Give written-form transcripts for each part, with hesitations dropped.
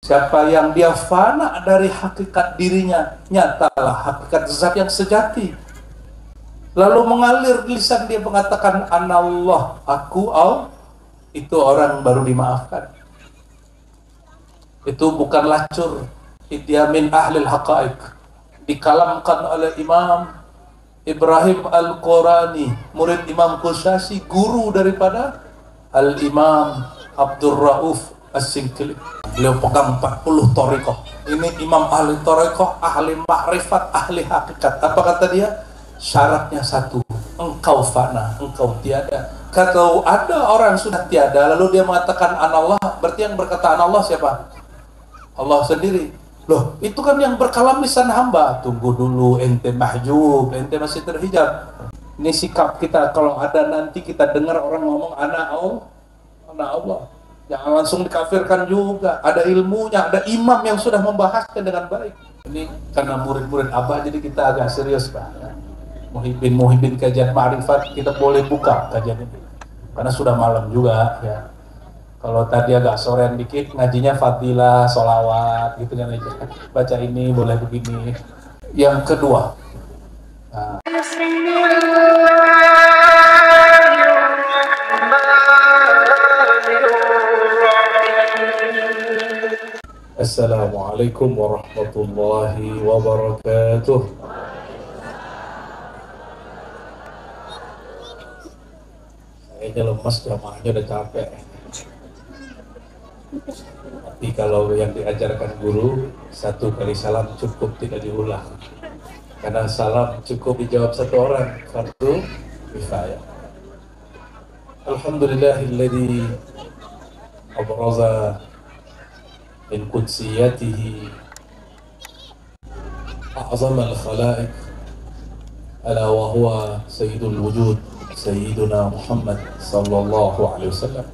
Siapa yang dia fana dari hakikat dirinya, nyatalah hakikat zat yang sejati. Lalu mengalir lisan dia mengatakan anallah, aku Allah, itu orang baru dimaafkan. Itu bukan lacur, dia min ahlil haqaiq. Dikalamkan oleh Imam Ibrahim Al-Qurani, murid Imam Qushasi, guru daripada Al-Imam Abdul Rauf As-Sinkili. Beliau pegang 40 thariqah. Ini imam ahli thariqah, ahli ma'rifat, ahli hakikat. Apa kata dia? Syaratnya satu, engkau fana, engkau tiada. Kalau ada orang sudah tiada lalu dia mengatakan anallah, berarti yang berkata anallah siapa? Allah sendiri. Loh, itu kan yang berkalam lisan hamba. Tunggu dulu, ente mahjub, ente masih terhijab. Ini sikap kita kalau ada nanti kita dengar orang ngomong ana Allah. Jangan langsung dikafirkan juga. Ada ilmunya, ada imam yang sudah membahasnya dengan baik. Ini karena murid-murid Abah jadi kita agak serius, Pak. Ya. Muhibin kajian ma'rifat kita boleh buka kajian ini. Karena sudah malam juga ya. Kalau tadi agak sorean dikit ngajinya fadilah, sholawat gitu kan aja. Baca ini boleh begini. Yang kedua. Nah. Assalamualaikum warahmatullahi wabarakatuh. Kayaknya lemas, jamaahnya udah capek. Tapi kalau yang diajarkan guru, satu kali salam cukup, tidak diulang. Karena salam cukup dijawab satu orang, fardu kifayah. Alhamdulillahilladzi abraza min qudsiyatihi a'zam al-khalaiq ala wa huwa sayyidul wujud sayyiduna Muhammad sallallahu alaihi wasallam.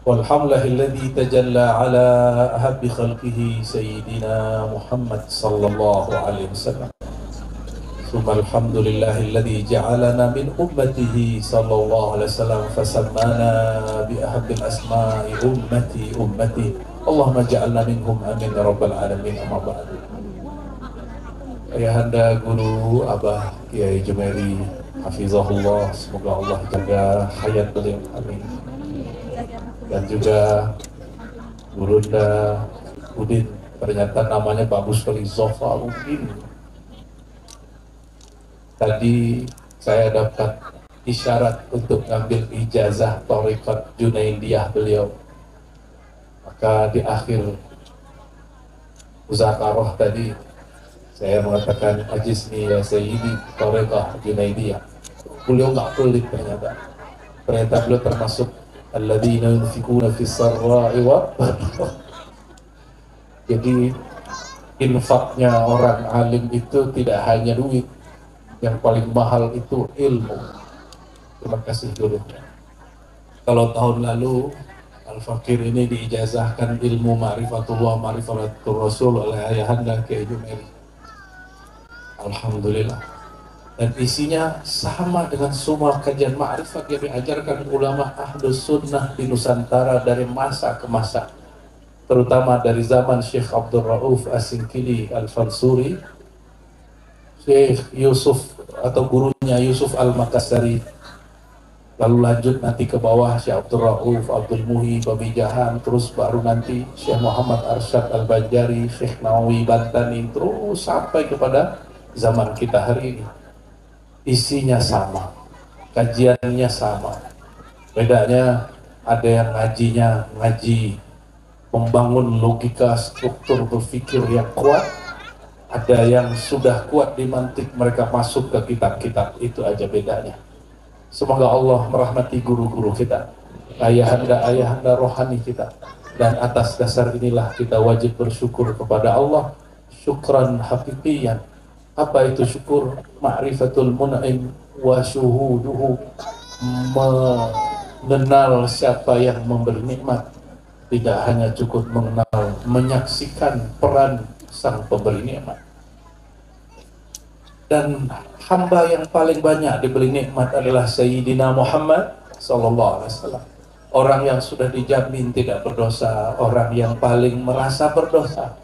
Walhamdulillahilladzi tajalla ala ahabbi khalqihi sayyidina Muhammad sallallahu alaihi wasallam. Tsumma alhamdulillahilladzi ja'alana min ummatihi sallallahu alaihi wasallam fasammana bi ahabbil asma'i ummati. Allahumma ja'alna minhum amin ya rabbal alamin. Amma ba'd. Ayahanda guru Abah Kiai Jumairi hafizahullah, semoga Allah jaga hayat beliau, amin. Dan juga Burunda Udin, ternyata namanya bagus sekali, Zofa Udin. Tadi saya dapat isyarat untuk ngambil ijazah Thariqat Junaidiyah beliau. Maka di akhir muzakarah tadi saya mengatakan ajizni ya sayyidi Thariqah Junaidiyah. Beliau nggak pelit ternyata. Ternyata beliau termasuk alladzina yunfikuna fis sarra'i wa Jadi infaknya orang alim itu tidak hanya duit, yang paling mahal itu ilmu. Terima kasih guru. Kalau tahun lalu Al-Fakir ini diijazahkan ilmu ma'rifatullah ma'rifatul Rasul oleh ayahanda Kiai Jumairi. Alhamdulillah. Dan isinya sama dengan semua kajian ma'rifat yang diajarkan ulama Ahlus Sunnah di Nusantara dari masa ke masa, terutama dari zaman Syekh Abdul Rauf As-Sinkili Al-Fansuri, Syekh Yusuf atau gurunya Yusuf Al-Makassari, lalu lanjut nanti ke bawah Syekh Abdul Rauf, Abdul Muhi, Babi Jahan, terus baru nanti Syekh Muhammad Arsyad Al-Banjari, Syekh Nawawi Bantani, terus sampai kepada zaman kita hari ini. Isinya sama, kajiannya sama. Bedanya ada yang ngajinya ngaji membangun logika struktur berpikir yang kuat, ada yang sudah kuat di mantik, mereka masuk ke kitab-kitab, itu aja bedanya. Semoga Allah merahmati guru-guru kita, ayahanda rohani kita, dan atas dasar inilah kita wajib bersyukur kepada Allah syukran hakikiyan. Apa itu syukur? Ma'rifatul mun'im wa syuhuduhu, mengenal siapa yang memberi nikmat, tidak hanya cukup mengenal, menyaksikan peran sang pemberi nikmat. Dan hamba yang paling banyak diberi nikmat adalah Sayyidina Muhammad sallallahu alaihi wasallam. Orang yang sudah dijamin tidak berdosa, orang yang paling merasa berdosa.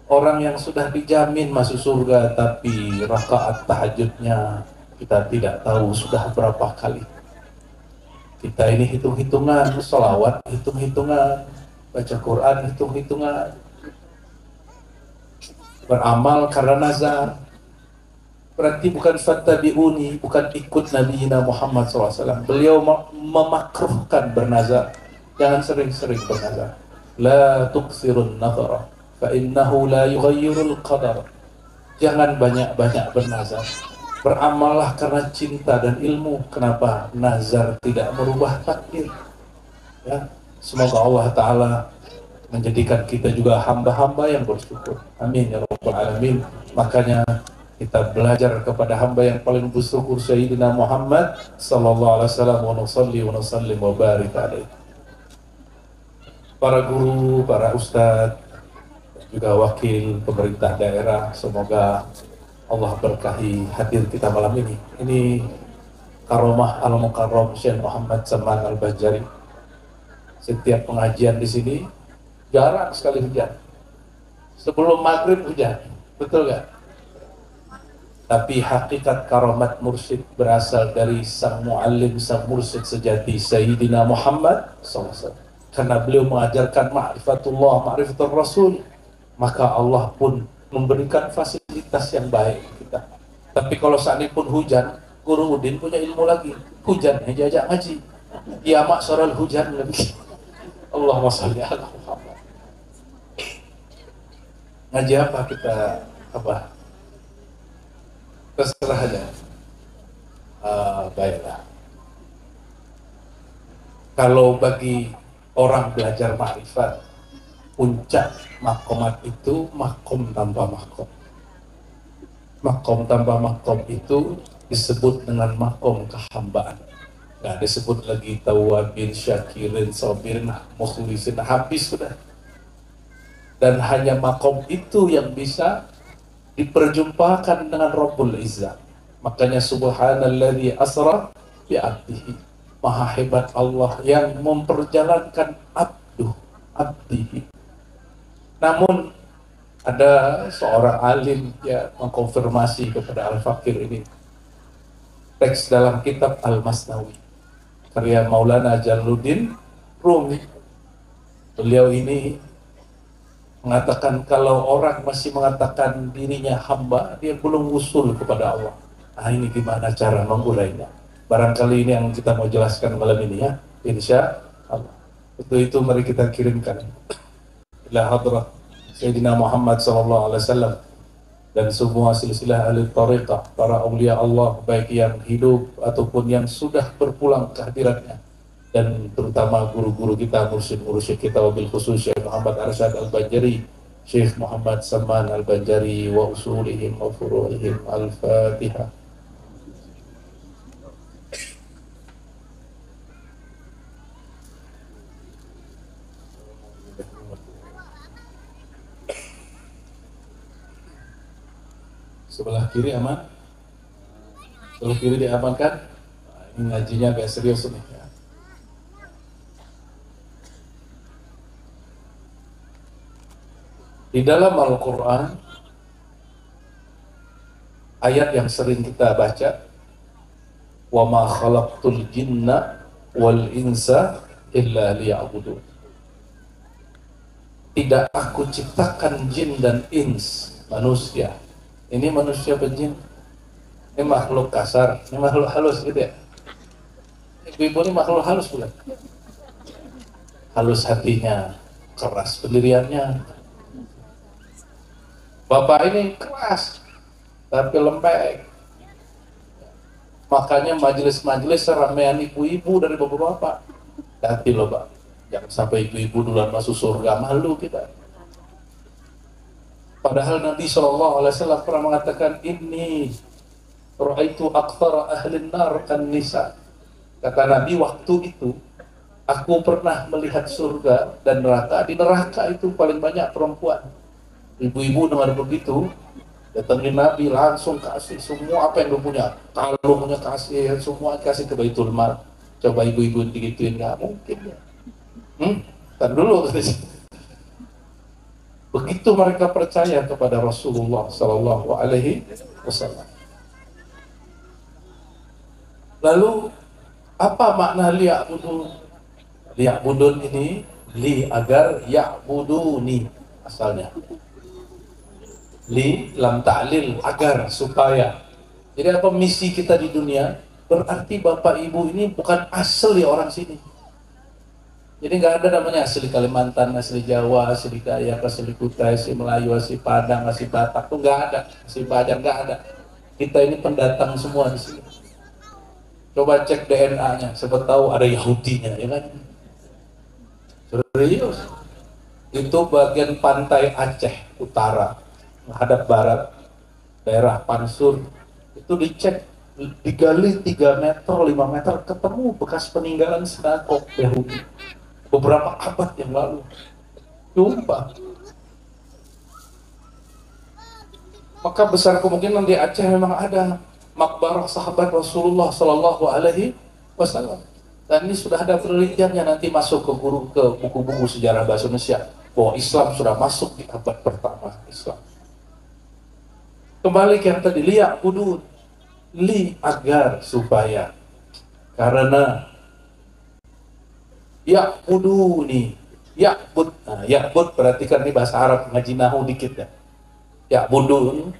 Orang yang sudah dijamin masuk surga, tapi rakaat tahajudnya kita tidak tahu sudah berapa kali. Kita ini hitung-hitungan, sholawat hitung-hitungan, baca Quran hitung-hitungan, beramal karena nazar. Berarti bukan fattabi'uni, bukan ikut Nabi Muhammad SAW. Beliau memakruhkan bernazar. Jangan sering-sering bernazar. La tuksirun nazara, fa innahu la yughayyirul qadar. Jangan banyak-banyak bernazar. Beramallah karena cinta dan ilmu. Kenapa? Nazar tidak merubah takdir. Ya. Semoga Allah Ta'ala menjadikan kita juga hamba-hamba yang bersyukur. Amin ya rabbal alamin. Makanya kita belajar kepada hamba yang paling bersyukur, Sayyidina Muhammad sallallahu alaihi wasallam, wa nusalli wa nusallim wa barik alaihi. Para guru, para ustadz, juga wakil pemerintah daerah, semoga Allah berkahi hadir kita malam ini. Ini karomah al-mukarram Syekh Muhammad Saman Al-Banjari. Setiap pengajian di sini jarang sekali hujan. Sebelum maghrib hujan, betul gak? Tapi hakikat karomat mursyid berasal dari sang muallim, sang mursyid sejati Sayyidina Muhammad SAW. Karena beliau mengajarkan ma'rifatullah, ma'rifatul Rasul, maka Allah pun memberikan fasilitas yang baik kita. Tapi kalau seandainya pun hujan, Guru Udin punya ilmu lagi. Hujan, jajak ngaji. Ya maksaral hujan lebih. Allahumma sholli ala Muhammad. Ngaji apa kita? Apa? Terserah aja. Baiklah. Kalau bagi orang belajar makrifat, puncak makomat itu makom tanpa makom. Makom tanpa makom itu disebut dengan makom kehambaan. Nggak disebut lagi tawabin, syakirin, sabirin, mukhlisin, habis sudah. Dan hanya makom itu yang bisa diperjumpakan dengan Rabbul Izzah. Makanya subhanalladzi asra bi abdihi. Maha hebat Allah yang memperjalankan abdihi. Namun ada seorang alim ya mengkonfirmasi kepada Al-Fakir ini. Teks dalam kitab Al-Masnawi karya Maulana Jalaluddin Rumi. Beliau ini mengatakan kalau orang masih mengatakan dirinya hamba, dia belum usul kepada Allah. Nah, ini gimana cara mengurainya? Barangkali ini yang kita mau jelaskan malam ini ya, insya Allah. Itu mari kita kirimkan ila hadrat Sayyidina Muhammad SAW dan semua silsilah ahli tariqah, para awliya Allah, baik yang hidup ataupun yang sudah berpulang kehadirannya, dan terutama guru-guru kita, mursyid-mursyid kita, wabil khusus Syekh Muhammad Arsyad Al-Banjari, Syekh Muhammad Saman Al-Banjari, wa usulihim wa furu'ihim. Al-Fatihah. Sebelah kiri aman? Sebelah kiri diamankan? Nah, ini ngajinya agak serius nih ya. Di dalam Al-Quran, ayat yang sering kita baca, wa ma khalaqtul jinna wal insa illa liya'budun. Tidak aku ciptakan jin dan ins, manusia. Ini manusia penjin, ini makhluk kasar, ini makhluk halus gitu ya. Ibu-ibu ini makhluk halus bukan? Halus hatinya, keras pendiriannya. Bapak ini keras, tapi lembek. Makanya majelis-majelis ramean ibu-ibu dari bapak-bapak. Hati loh Pak, jangan sampai ibu-ibu duluan masuk surga, malu kita. Padahal Nabi SAW pernah mengatakan, ini ra'aitu aktsara ahlin nar an-nisa. Kata Nabi, waktu itu aku pernah melihat surga dan neraka. Di neraka itu paling banyak perempuan. Ibu-ibu dengar begitu, datangin Nabi, langsung kasih semua apa yang dia punya. Kalau punya kasih, semua kasih ke Baitul Mal. Coba ibu-ibu digituin, nggak mungkin ya. Kan dulu. Begitu mereka percaya kepada Rasulullah Sallallahu Alaihi Wasallam. Lalu apa makna liya'budun? Liya'budun ini li agar ya'buduni asalnya. Li lam ta'lil agar supaya. Jadi apa misi kita di dunia? Berarti bapak ibu ini bukan asli orang sini. Jadi nggak ada namanya asli Kalimantan, asli Jawa, asli Dayak, asli Kutai, asli Melayu, asli Padang, asli Batak, tuh nggak ada, asli Banjar nggak ada. Kita ini pendatang semua di sini. Coba cek DNA-nya, siapa tahu ada Yahudinya, ya kan? Serius. Itu bagian pantai Aceh Utara, menghadap barat, daerah Pansur. Itu dicek, digali 3 meter, 5 meter, ketemu bekas peninggalan sinagog Yahudi. Beberapa abad yang lalu. Jumpa. Maka besar kemungkinan di Aceh memang ada makbarah sahabat Rasulullah Sallallahu Alaihi Wasallam. Dan ini sudah ada penelitiannya, nanti masuk ke buku-buku sejarah bahasa Indonesia bahwa Islam sudah masuk di abad pertama Islam. Kembali ke yang tadi, liya'budun, li agar supaya, karena ya'buduni, ya'bud, nah, ya'bud berarti kan ini bahasa Arab, ngaji nahu dikit ya. Ya'budun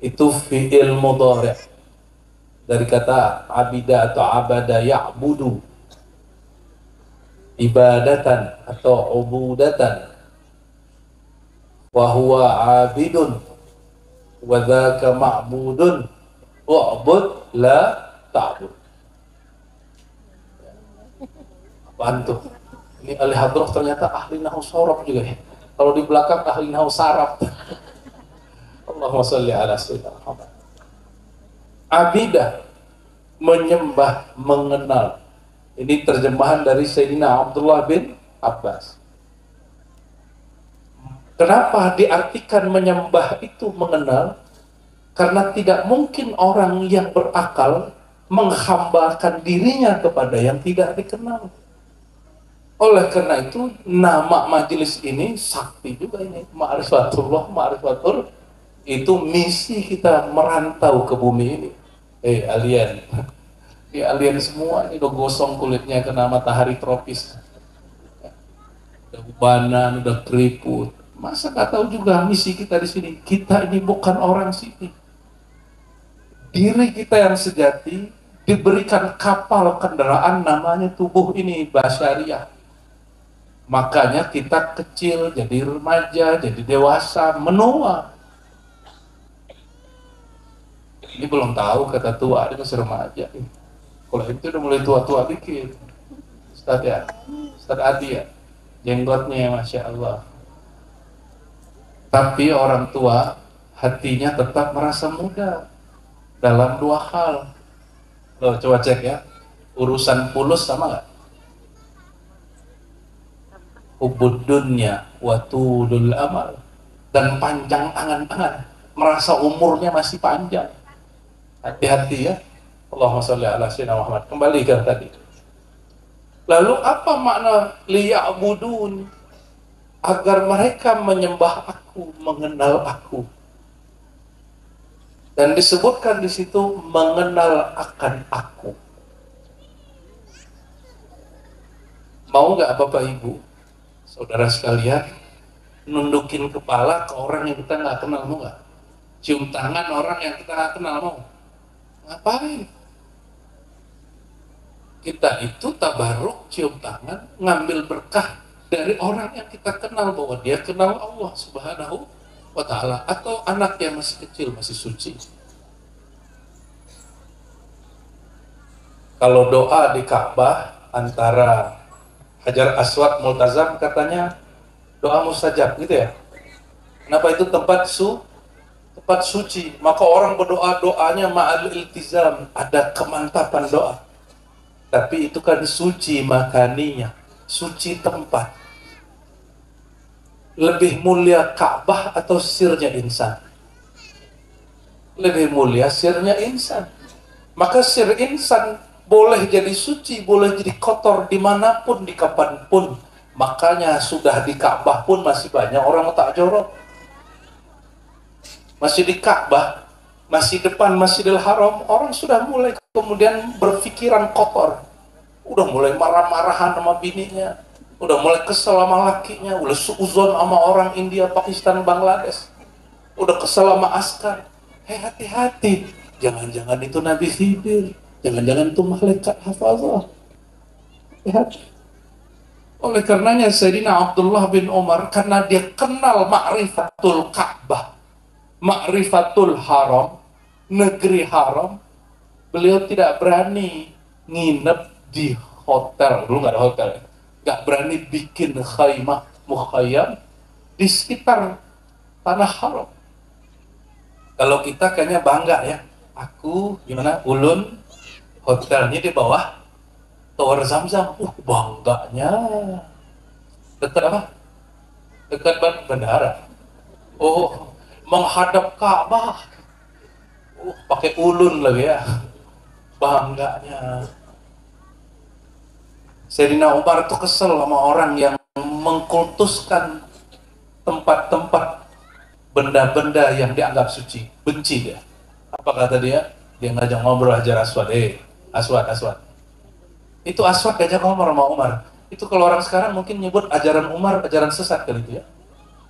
itu fi'il mudhari' dari kata abida atau abada ya'budu, ibadatan atau ubudatan, wa huwa abidun wa dzaka ma'budun wa'bud la ta'bud. Apaan tuh? Ini ahli hadroh ternyata ahli nahu sorab juga ya. Kalau di belakang ahli nahu sarab. Allahumma sholli ala sayyidina Muhammad. Abidah, menyembah, mengenal. Ini terjemahan dari Sayyidina Abdullah bin Abbas. Kenapa diartikan menyembah itu mengenal? Karena tidak mungkin orang yang berakal menghambakan dirinya kepada yang tidak dikenal. Oleh karena itu, nama majelis ini sakti juga ini. Ma'rifatullah, ma'rifatul, itu misi kita merantau ke bumi ini. Alien. Alien semua ini udah gosong kulitnya kena matahari tropis. Udah ubanan, udah keriput. Masa nggak tahu juga misi kita di sini? Kita ini bukan orang sini. Diri kita yang sejati diberikan kapal kendaraan namanya tubuh ini, basyariah. Makanya kita kecil, jadi remaja, jadi dewasa, menua. Ini belum tahu kata tua, ini masih remaja. Kalau itu udah mulai tua-tua dikit. Ustadz ya, Ustadz Adi ya, jenggotnya Masya Allah. Tapi orang tua hatinya tetap merasa muda dalam 2 hal. Loh, coba cek ya, urusan fulus sama nggak? Hubud dunya wa tulul amal, dan panjang angan-angan, merasa umurnya masih panjang. Hati-hati ya. Allahumma sholli ala sayyidina Muhammad. Kembali ke tadi. Lalu apa makna liya'budun? Agar mereka menyembah aku, mengenal aku. Dan disebutkan di situ mengenal akan aku. Mau nggak Bapak Ibu, saudara sekalian, nundukin kepala ke orang yang kita nggak kenal, mau nggak? Cium tangan orang yang kita nggak kenal, mau? Ngapain? Kita itu tabaruk, cium tangan, ngambil berkah dari orang yang kita kenal, bahwa dia kenal Allah Subhanahu wa ta'ala, atau anak yang masih kecil, masih suci. Kalau doa di Ka'bah antara Hajar Aswad Multazam, katanya doa mustajab gitu ya. Kenapa? Itu tempat suci, maka orang berdoa, doanya ma'al iltizam, ada kemantapan doa. Tapi itu kan suci makaninya, suci tempat. Lebih mulia Ka'bah atau sirnya insan? Lebih mulia sirnya insan. Maka sir insan boleh jadi suci, boleh jadi kotor dimanapun, di kapanpun. Makanya sudah di Ka'bah pun masih banyak orang tak jorok. Masih di Ka'bah, masih depan Masjidil Haram, orang sudah mulai kemudian berpikiran kotor. Udah mulai marah-marahan sama bininya, udah mulai kesel sama lakinya, udah suuzon sama orang India, Pakistan, Bangladesh, udah kesel sama askar. Hati-hati, jangan-jangan itu Nabi Khidir, jangan-jangan itu malaikat hafazah. Lihat. Oleh karenanya Sayyidina Abdullah bin Umar, karena dia kenal ma'rifatul Ka'bah, ma'rifatul haram, negeri haram, beliau tidak berani nginep di hotel. Dulu nggak ada hotel ya. Nggak berani bikin khaymah, mukhayyam di sekitar tanah haram. Kalau kita kayaknya bangga ya, aku gimana, ulun hotelnya di bawah Tower Zamzam. Bangganya. Dekat apa? Dekat bandara. Oh, menghadap Ka'bah. Pakai ulun lagi ya. Bangganya. Sayyidina Umar itu kesel sama orang yang mengkultuskan tempat-tempat benda-benda yang dianggap suci. Benci dia. Apa kata dia? Dia ngajak ngobrol Hajar Aswad. Aswad. Itu Aswad ngajak ngobrol sama Umar. Itu kalau orang sekarang mungkin nyebut ajaran Umar, ajaran sesat kali itu ya.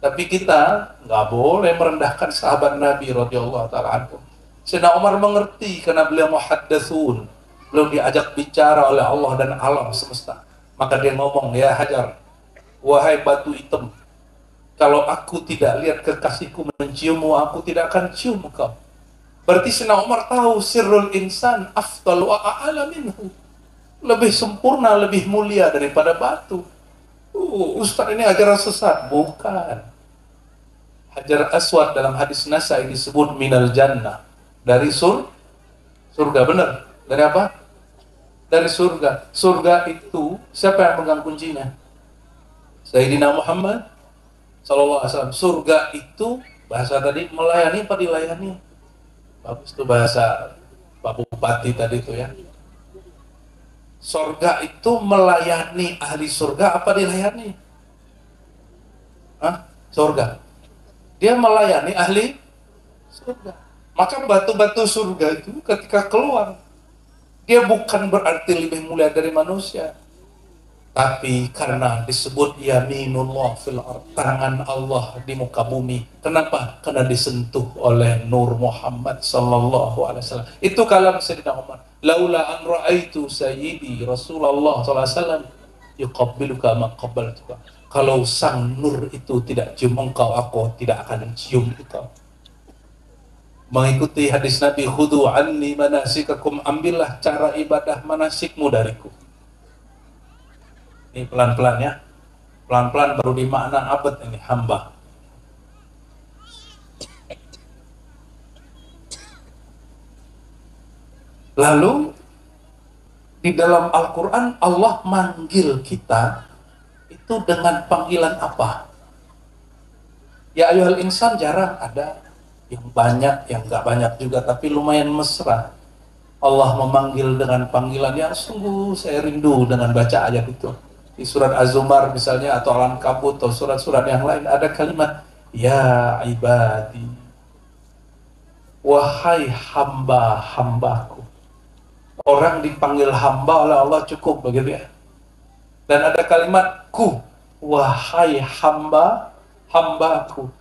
Tapi kita nggak boleh merendahkan sahabat Nabi radhiyallahu ta'ala anhu. Sayyidina Umar mengerti karena beliau muhaddatsun. Beliau diajak bicara oleh Allah dan alam semesta. Maka dia ngomong, ya Hajar, wahai batu hitam, kalau aku tidak lihat kekasihku menciummu, aku tidak akan cium kau. Berarti Sayyidina Umar tahu sirrul insan afdal wa a'ala minhu. Lebih sempurna, lebih mulia daripada batu. Ustaz ini ajaran sesat. Bukan. Hajar Aswad dalam hadis Nasai disebut minal jannah. Dari surga, benar. Dari apa? Dari surga. Surga itu, siapa yang pegang kuncinya? Sayyidina Muhammad sallallahu alaihi wasallam. Surga itu, bahasa tadi melayani apa dilayani? Bagus tuh bahasa Pak Bupati tadi tuh ya. Surga itu melayani ahli surga apa dilayani? Surga. Dia melayani ahli surga. Maka batu-batu surga itu ketika keluar, dia bukan berarti lebih mulia dari manusia. Tapi karena disebut yaminullah fil ard, tangan Allah di muka bumi. Kenapa? Karena disentuh oleh Nur Muhammad sallallahu alaihi wasallam. Itu kalam Sayyidina Umar. Laula an ra'aitu sayyidi Rasulullah sallallahu alaihi wasallam yuqabbiluka ma qabbaltuka. Kalau sang nur itu tidak cium engkau, aku tidak akan cium engkau. Mengikuti hadis Nabi, khudu anni manasikakum, ambillah cara ibadah manasikmu dariku. Ini pelan-pelan ya. Pelan-pelan baru dimakna abad ini, hamba. Lalu di dalam Al-Quran Allah manggil kita itu dengan panggilan apa? Ya ayyuhal insan jarang ada, yang banyak, yang gak banyak juga, tapi lumayan mesra. Allah memanggil dengan panggilan yang sungguh saya rindu dengan baca ayat itu. Di surat Az-Zumar misalnya, atau Al-Ankabut, atau surat-surat yang lain ada kalimat ya ibadi, wahai hamba-hambaku. Orang dipanggil hamba oleh Allah cukup begitu ya. Dan ada kalimat ku, wahai hamba-hambaku.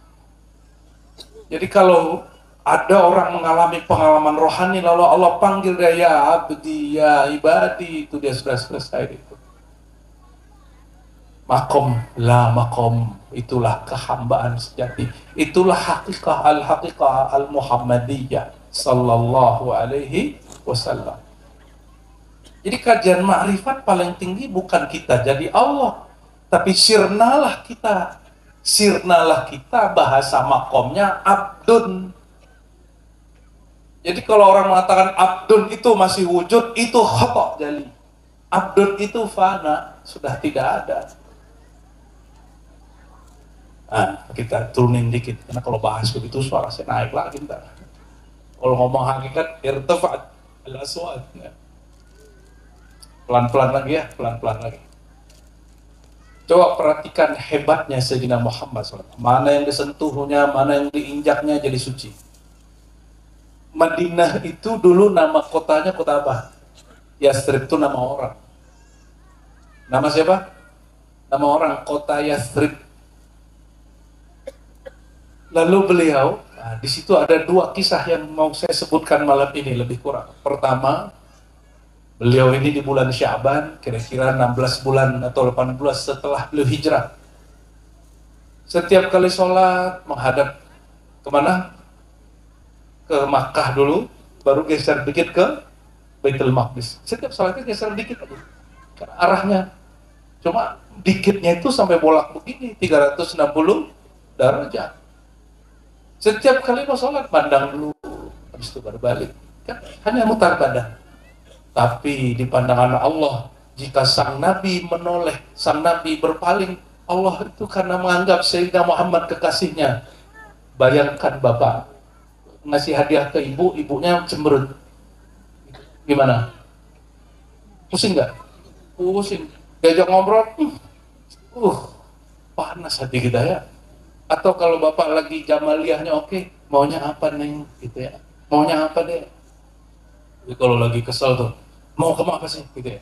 Jadi kalau ada orang mengalami pengalaman rohani lalu Allah panggil dia ya abdi, ya ibadi, itu dia sudah selesai itu. Makom la makom, itulah kehambaan sejati. Itulah haqiqah al-Muhammadiyah sallallahu alaihi wasallam. Jadi kajian ma'rifat paling tinggi bukan kita jadi Allah, tapi sirnalah kita. Sirnalah kita, bahasa makomnya abdun. Jadi kalau orang mengatakan abdun itu masih wujud, itu khata' jali. Abdun itu fana, sudah tidak ada. Kita turunin dikit, karena kalau bahas begitu suara saya naik lagi ntar. Kalau ngomong hakikat, irtafa'at al-aswad. Pelan-pelan lagi ya, pelan-pelan lagi. Coba perhatikan hebatnya Sayyidina Muhammad SAW. Mana yang disentuhnya, mana yang diinjaknya jadi suci. Madinah itu dulu nama kotanya kota apa? Yathrib itu nama orang. Nama siapa? Nama orang, kota Yathrib. Lalu beliau, nah, di situ ada dua kisah yang mau saya sebutkan malam ini lebih kurang. Pertama, beliau ini di bulan Sya'ban, kira-kira 16 bulan atau 18 setelah beliau hijrah. Setiap kali sholat menghadap kemana? Ke Makkah dulu, baru geser dikit ke Baitul Maqdis. Setiap sholatnya geser dikit aja. Karena arahnya cuma dikitnya itu sampai bolak begini, 360 derajat. Setiap kali mau sholat, pandang dulu, habis itu baru balik. Kan hanya mutar badan. Tapi di pandangan Allah, jika sang Nabi menoleh, sang Nabi berpaling, Allah itu karena menganggap Sayyidina Muhammad kekasihnya. Bayangkan Bapak ngasih hadiah ke ibu, ibunya cemberut. Gimana? Pusing nggak? Pusing. Diajak ngobrol, panas hati kita ya. Atau kalau Bapak lagi jamaliyahnya oke, maunya apa Neng? Gitu ya. Maunya apa deh? Jadi kalau lagi kesel tuh, mau kamu apa sih? Gitu ya.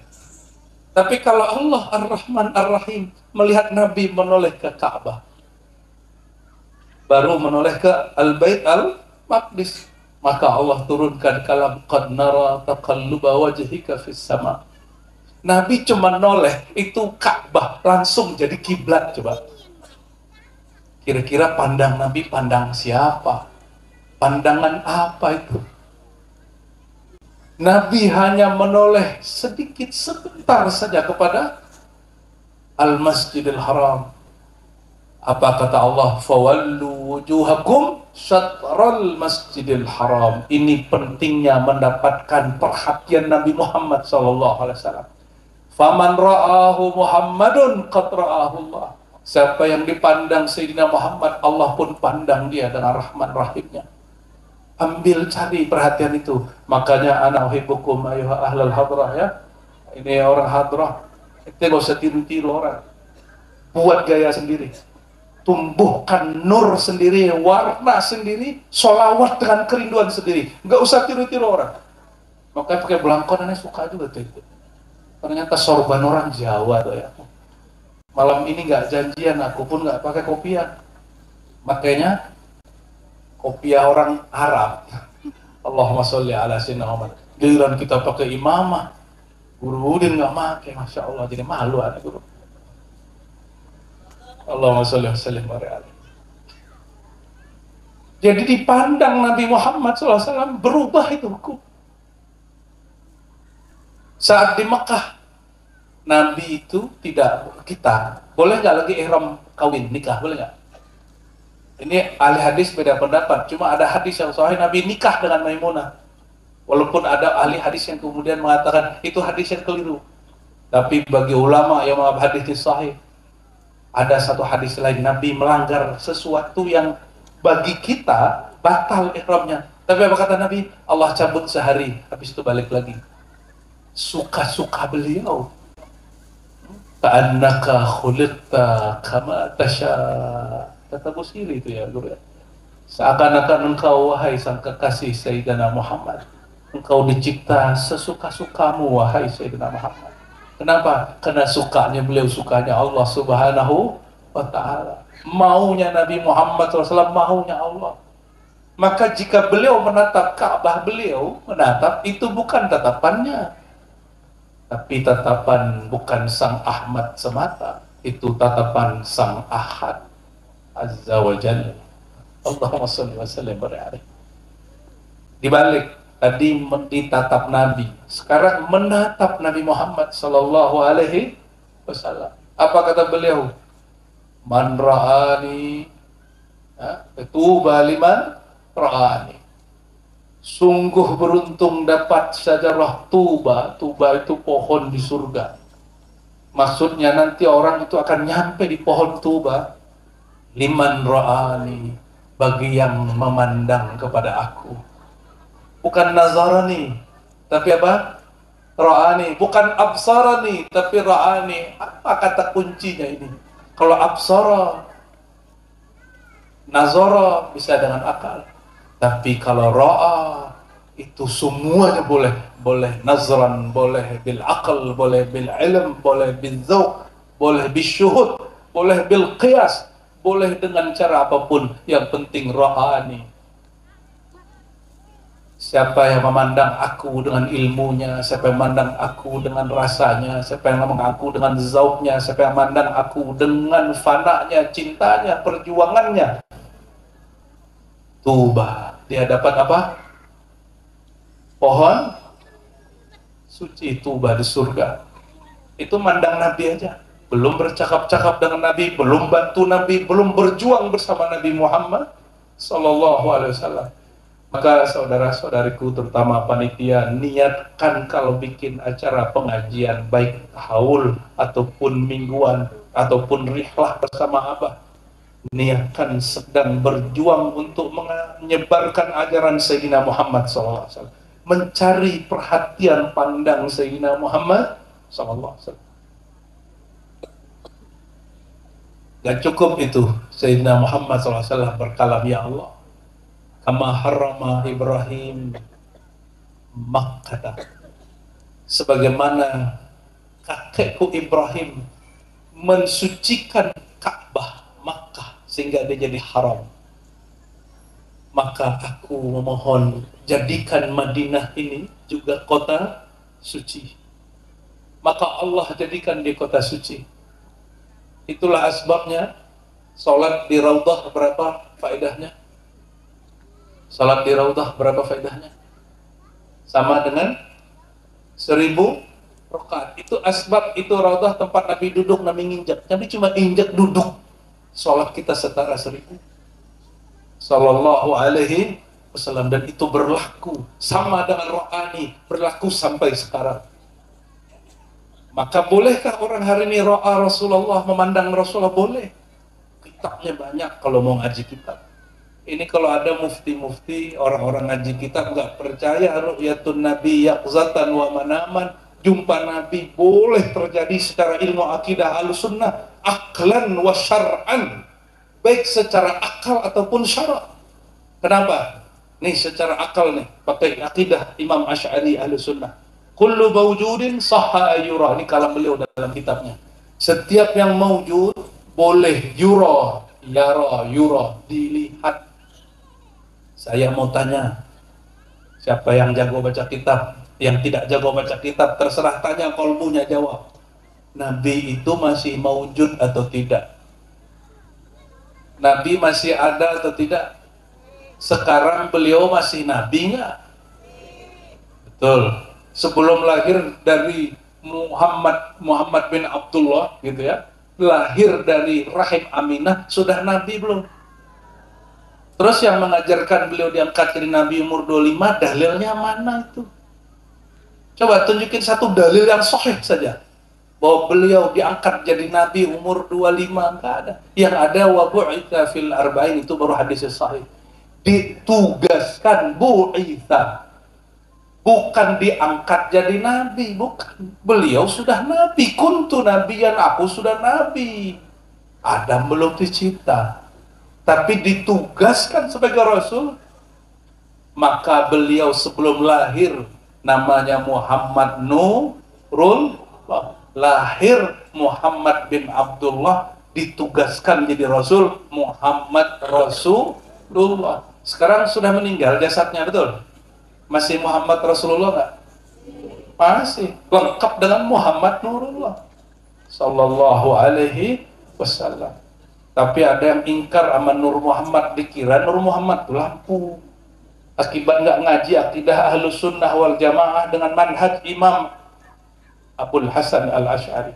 Tapi kalau Allah Ar-Rahman Ar-Rahim melihat Nabi menoleh ke Ka'bah, baru menoleh ke Al-Bait Al-Maqdis, maka Allah turunkan kalam qad nara taqalluba wajhika fis sama. Nabi cuma noleh, itu Ka'bah langsung jadi kiblat. Coba. Kira-kira pandang Nabi pandang siapa? Pandangan apa itu? Nabi hanya menoleh sedikit sebentar saja kepada Al-Masjidil Haram. Apa kata Allah? Fawallu wujuhakum syatral Masjidil Haram. Ini pentingnya mendapatkan perhatian Nabi Muhammad SAW. Faman ra'ahu Muhammadun qad ra'ahu Allah. Siapa yang dipandang Sayyidina Muhammad, Allah pun pandang dia dengan rahman rahimnya. Ambil, cari perhatian itu. Makanya ana uhibbukum ayuha ahlal hadrah ya. Ini orang hadrah. Itu gak usah tiru-tiru orang. Buat gaya sendiri. Tumbuhkan nur sendiri, warna sendiri, sholawat dengan kerinduan sendiri. Gak usah tiru-tiru orang. Makanya pakai belangkon, aneh suka juga tuh itu. Ternyata sorban orang Jawa tuh ya. Malam ini gak janjian, aku pun gak pakai kopiah. Makanya kopiah orang Arab. Allahumma sholli ala sayyidina Muhammad. Giliran kita pakai imamah, Guru Udin nggak pakai, masya Allah, jadi malu anak guru. Allahumma sholli wa sallim ala. Jadi dipandang Nabi Muhammad SAW berubah itu hukum. Saat di Mekah, Nabi itu tidak, kita boleh nggak lagi ihram kawin nikah, boleh nggak? Ini ahli hadis beda pendapat. Cuma ada hadis yang sahih Nabi nikah dengan Maimunah. Walaupun ada ahli hadis yang kemudian mengatakan itu hadis yang keliru. Tapi bagi ulama yang menganggap hadis sahih, ada satu hadis lain Nabi melanggar sesuatu yang bagi kita batal ihramnya. Tapi apa kata Nabi? Allah cabut sehari, habis itu balik lagi. Suka-suka beliau. Ka'annaka khuliqta kama tasha. Kata Busiri itu ya guru ya. Seakan-akan engkau wahai sang kekasih Sayyidina Muhammad, engkau dicipta sesuka-sukamu wahai Sayyidina Muhammad. Kenapa? Karena sukanya beliau, sukanya Allah Subhanahu wa ta'ala. Maunya Nabi Muhammad SAW, maunya Allah. Maka jika beliau menatap Ka'bah, beliau menatap itu bukan tatapannya, tapi tatapan bukan sang Ahmad semata, itu tatapan sang Ahad Azza wa Jalla. Allahumma sholli wa sallim alaihi. Dibalik, tadi ditatap Nabi, sekarang menatap Nabi Muhammad sallallahu alaihi wasallam. Apa kata beliau? Man ra'ani, tuba liman ra'ani. Sungguh beruntung dapat syajarah tuba. Tuba itu pohon di surga. Maksudnya nanti orang itu akan nyampe di pohon tuba. Liman ra'ani, bagi yang memandang kepada aku. Bukan nazarani, tapi apa? Ra'ani, bukan absarani, tapi ra'ani. Apa kata kuncinya ini? Kalau absara, nazara bisa dengan akal. Tapi kalau ra'a, itu semuanya boleh. Boleh nazran, boleh bil akal, boleh bil ilm, boleh bil zawq, boleh bil syuhud, boleh bil qiyas, boleh dengan cara apapun. Yang penting ra'ani. Siapa yang memandang aku dengan ilmunya, siapa yang memandang aku dengan rasanya, siapa yang memandang aku dengan zauknya, siapa yang memandang aku dengan fananya, cintanya, perjuangannya, tuba, dia dapat apa? Pohon suci, tuba di surga. Itu mandang Nabi aja, belum bercakap-cakap dengan Nabi, belum bantu Nabi, belum berjuang bersama Nabi Muhammad Sallallahu Alaihi Wasallam. Maka saudara-saudariku, terutama panitia, niatkan kalau bikin acara pengajian, baik haul ataupun mingguan ataupun rihlah bersama Abah, niatkan sedang berjuang untuk menyebarkan ajaran Sayyidina Muhammad SAW, mencari perhatian pandang Sayyidina Muhammad SAW. Gak cukup itu Sayyidina Muhammad SAW berkalam, ya Allah, kama harrama Ibrahim Makkah, sebagaimana kakekku Ibrahim mensucikan Ka'bah Makkah sehingga dia jadi haram, maka aku memohon jadikan Madinah ini juga kota suci. Maka Allah jadikan di kota suci. Itulah asbabnya salat di Raudhah berapa faedahnya? Salat di Raudhah berapa faedahnya? Sama dengan 1000 rakaat. Itu asbab, itu Raudhah tempat Nabi duduk, Nabi nginjak. Nabi cuma injak duduk. Salat kita setara 1000. Sallallahu alaihi wasallam. Dan itu berlaku sama dengan rohani, berlaku sampai sekarang. Maka bolehkah orang hari ini ro'a Rasulullah, memandang Rasulullah? Boleh. Kitabnya banyak kalau mau ngaji kitab. Ini kalau ada mufti-mufti, orang-orang ngaji kitab nggak percaya ru'yatun Nabi yaqzatan wa manaman, jumpa Nabi boleh terjadi secara ilmu akidah Ahlussunnah, aklan wa syar'an, baik secara akal ataupun syara'. Kenapa? Nih secara akal nih, pakai akidah Imam Asy'ari Ahlussunnah. Kullu mawjudin sahha ayyura, ini kalam beliau dalam kitabnya. Setiap yang mawjud boleh yura, yara, yura, dilihat. Saya mau tanya, siapa yang jago baca kitab? Yang tidak jago baca kitab, terserah tanya, kolbunya jawab. Nabi itu masih maujud atau tidak? Nabi masih ada atau tidak? Sekarang beliau masih Nabi nggak? Betul. Sebelum lahir dari Muhammad bin Abdullah, gitu ya, lahir dari rahim Aminah, sudah Nabi belum? Terus yang mengajarkan beliau diangkat jadi Nabi umur 25, dalilnya mana itu? Coba tunjukin satu dalil yang sahih saja bahwa beliau diangkat jadi Nabi umur 25, enggak ada. Yang ada wa bu'itsa fil arba'in, itu baru hadis sahih. Ditugaskan, bu'itsa, bukan diangkat jadi Nabi, bukan. Beliau sudah Nabi, kuntu nabiyan, aku sudah Nabi. Adam belum dicipta, tapi ditugaskan sebagai Rasul. Maka beliau sebelum lahir namanya Muhammad Nurul, lahir Muhammad bin Abdullah, ditugaskan jadi Rasul Muhammad Rasulullah. Sekarang sudah meninggal jasadnya, betul? Masih Muhammad Rasulullah nggak? Masih, lengkap dengan Muhammad Nurullah Sallallahu Alaihi Wasallam. Tapi ada yang ingkar sama Nur Muhammad, dikira Nur Muhammad itu lampu. Akibat nggak ngaji akidah Ahlussunnah wal Jamaah dengan manhaj Imam Abul Hasan Al-Asy'ari.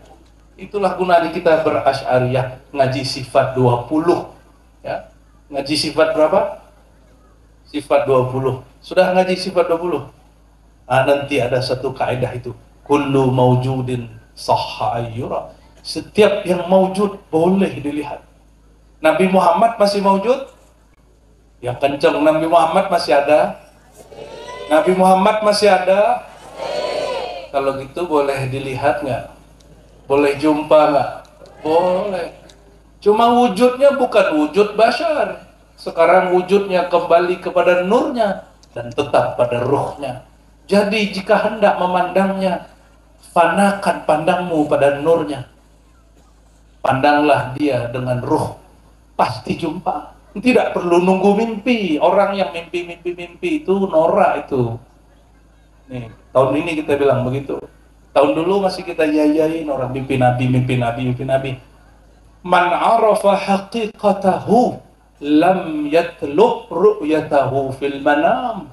Itulah gunanya kita berasy'ariyah, ngaji sifat 20. Ya. Ngaji sifat berapa? Sifat 20. Sudah ngaji sifat 20? Nanti ada satu kaidah itu. Kullu mawjudin sahha ayyura. Setiap yang mawjud boleh dilihat. Nabi Muhammad masih mawjud? Yang kencang, Nabi Muhammad masih ada? Nabi Muhammad masih ada? Kalau gitu boleh dilihat nggak? Boleh jumpa nggak? Boleh. Cuma wujudnya bukan wujud bashar. Sekarang wujudnya kembali kepada nurnya dan tetap pada ruhnya. Jadi jika hendak memandangnya, fanakan pandangmu pada nurnya. Pandanglah dia dengan ruh. Pasti jumpa. Tidak perlu nunggu mimpi. Orang yang mimpi itu norak itu. Nih, tahun ini kita bilang begitu. Tahun dulu masih kita yayain orang mimpi nabi, mimpi nabi, mimpi nabi. Man arafa haqiqatahu lam yatlub ru'yatahu fil manam.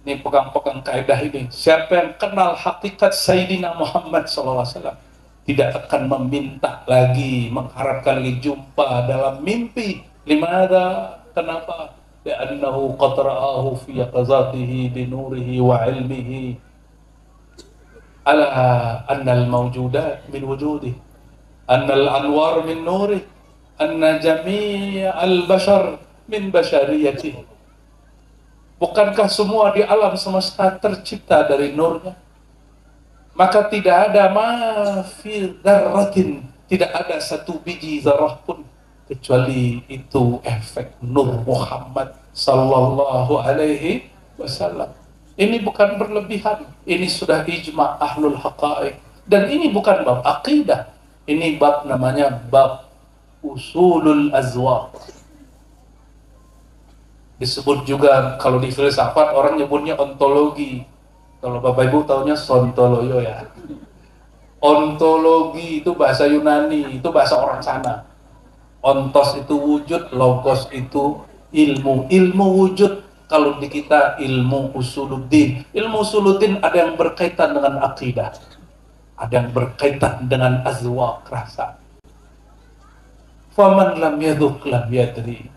Ini pegang-pegang kaidah ini. Siapa yang kenal hakikat Sayyidina Muhammad SAW tidak akan meminta lagi, mengharapkan lagi jumpa dalam mimpi. Limada? Kenapa? Li'annahu qad ra'ahu fi yaqazatihi binurihi wa ilmihi ala annal mawjudat min wujudih, annal anwar min nurih, anna jami'al bashar min bashariyatih. Bukankah semua di alam semesta tercipta dari nurnya? Maka tidak ada fi dzarratin, tidak ada satu biji zarah pun kecuali itu efek nur Muhammad sallallahu alaihi wasallam. Ini bukan berlebihan, ini sudah ijma' ahlul haqa'iq. Dan ini bukan bab aqidah, ini bab namanya bab usulul azwaq. Disebut juga kalau di filsafat orang nyebutnya ontologi. Kalau Bapak Ibu taunya sontoloyo ya. Ontologi itu bahasa Yunani, itu bahasa orang sana. Ontos itu wujud, logos itu ilmu. Ilmu wujud, kalau di kita ilmu usuluddin. Ilmu usuluddin ada yang berkaitan dengan akidah, ada yang berkaitan dengan azwaq, rasa. Faman lam yadhuq lam yadri.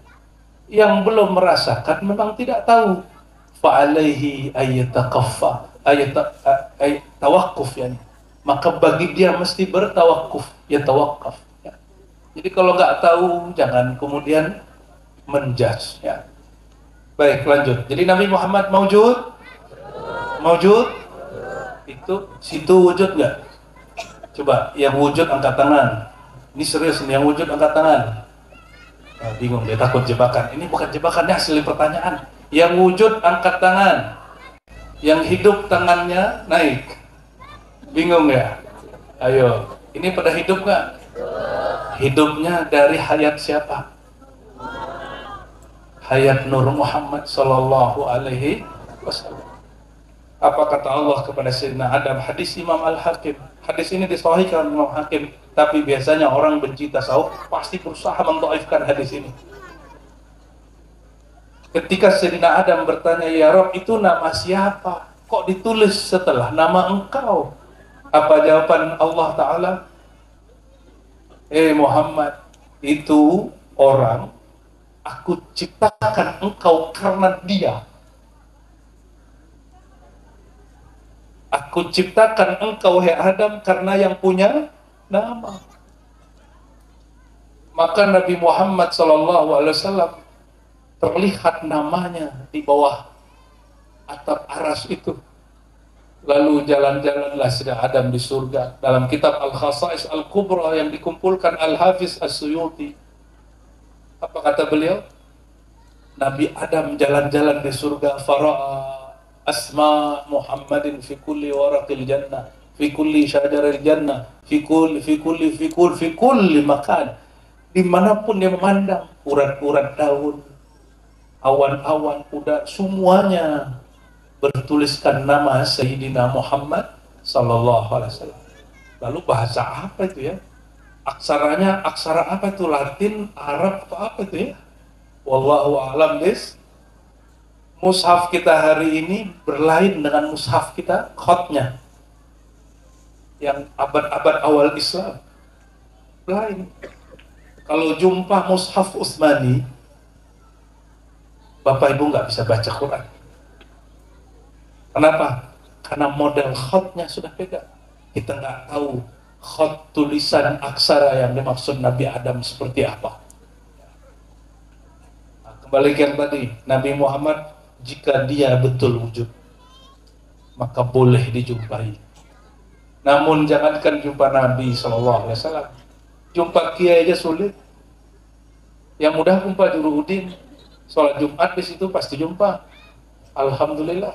Yang belum merasakan memang tidak tahu. Fa'alaihi ayyatakaffa, tawakkuf yani. Maka bagi dia mesti bertawakuf, ya tawakaf. Ya. Jadi kalau nggak tahu jangan kemudian menjudge. Ya. Baik, lanjut. Jadi Nabi Muhammad maujud, maujud. Itu situ wujud nggak? Coba yang wujud angkat tangan. Ini serius nih, yang wujud angkat tangan. Nah, bingung dia, takut jebakan. Ini bukan jebakan, ini asli pertanyaan. Yang wujud angkat tangan, yang hidup tangannya naik. Bingung ya? Ayo, ini pada hidup nggak? Hidupnya dari hayat siapa? Hayat Nur Muhammad sallallahu alaihi wasallam. Apa kata Allah kepada Sayyidina Adam? Hadis Imam Al-Hakim. Hadis ini disahihkan Imam Hakim, tapi biasanya orang benci tasawuf pasti berusaha mendhaifkan hadis ini. Ketika Sayyidina Adam bertanya, "Ya Rabb, itu nama siapa? Kok ditulis setelah nama engkau?" Apa jawaban Allah Ta'ala? Muhammad, itu orang aku ciptakan engkau karena dia. Aku ciptakan engkau, hai Adam, karena yang punya nama. Maka Nabi Muhammad SAW terlihat namanya di bawah atap aras itu. Lalu jalan-jalanlah Sayyidina Adam di surga. Dalam kitab Al-Khasa'is Al-Kubra yang dikumpulkan Al-Hafiz As-Suyuti, apa kata beliau? Nabi Adam jalan-jalan di surga, fara'a asma Muhammadin fi kulli waraqil jannah, fi kulli syajaril jannah, fi kulli makan. Dimanapun dia memandang, urat-urat daun, awan-awan, udara, semuanya bertuliskan nama Sayyidina Muhammad sallallahu alaihi wasallam. Lalu bahasa apa itu ya? Aksaranya aksara apa itu? Latin, Arab, apa itu ya? Wallahu a'lam bis. Mushaf kita hari ini berlain dengan mushaf kita khotnya yang abad-abad awal Islam. Lain. Kalau jumpa mushaf Utsmani, Bapak Ibu nggak bisa baca Quran. Kenapa? Karena model khotnya sudah beda. Kita nggak tahu khot tulisan aksara yang dimaksud Nabi Adam seperti apa. Nah, kembali ke yang tadi, Nabi Muhammad jika dia betul wujud, maka boleh dijumpai. Namun jangankan jumpa Nabi SAW, jumpa kiai aja sulit. Yang mudah jumpa Juruudin, sholat Jumat di situ pasti jumpa. Alhamdulillah.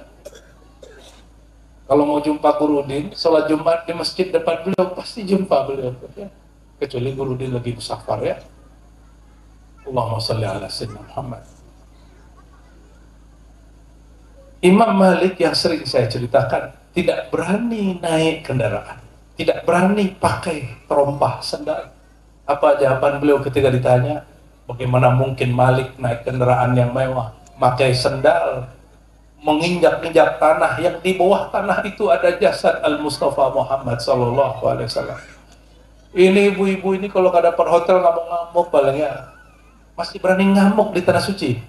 Kalau mau jumpa Gurudin, sholat Jumat di masjid depan beliau pasti jumpa beliau. Kecuali Gurudin lagi musafar ya. Allahumma sholli ala sayyidina Muhammad. Imam Malik yang sering saya ceritakan tidak berani naik kendaraan, tidak berani pakai terompah sandal. Apa jawaban beliau ketika ditanya, bagaimana mungkin Malik naik kendaraan yang mewah, pakai sandal, menginjak-injak tanah, yang di bawah tanah itu ada jasad Al-Mustafa Muhammad SAW. Ini ibu-ibu ini kalau gak dapat hotel ngamuk-ngamuk paling ya, masih berani ngamuk di tanah suci.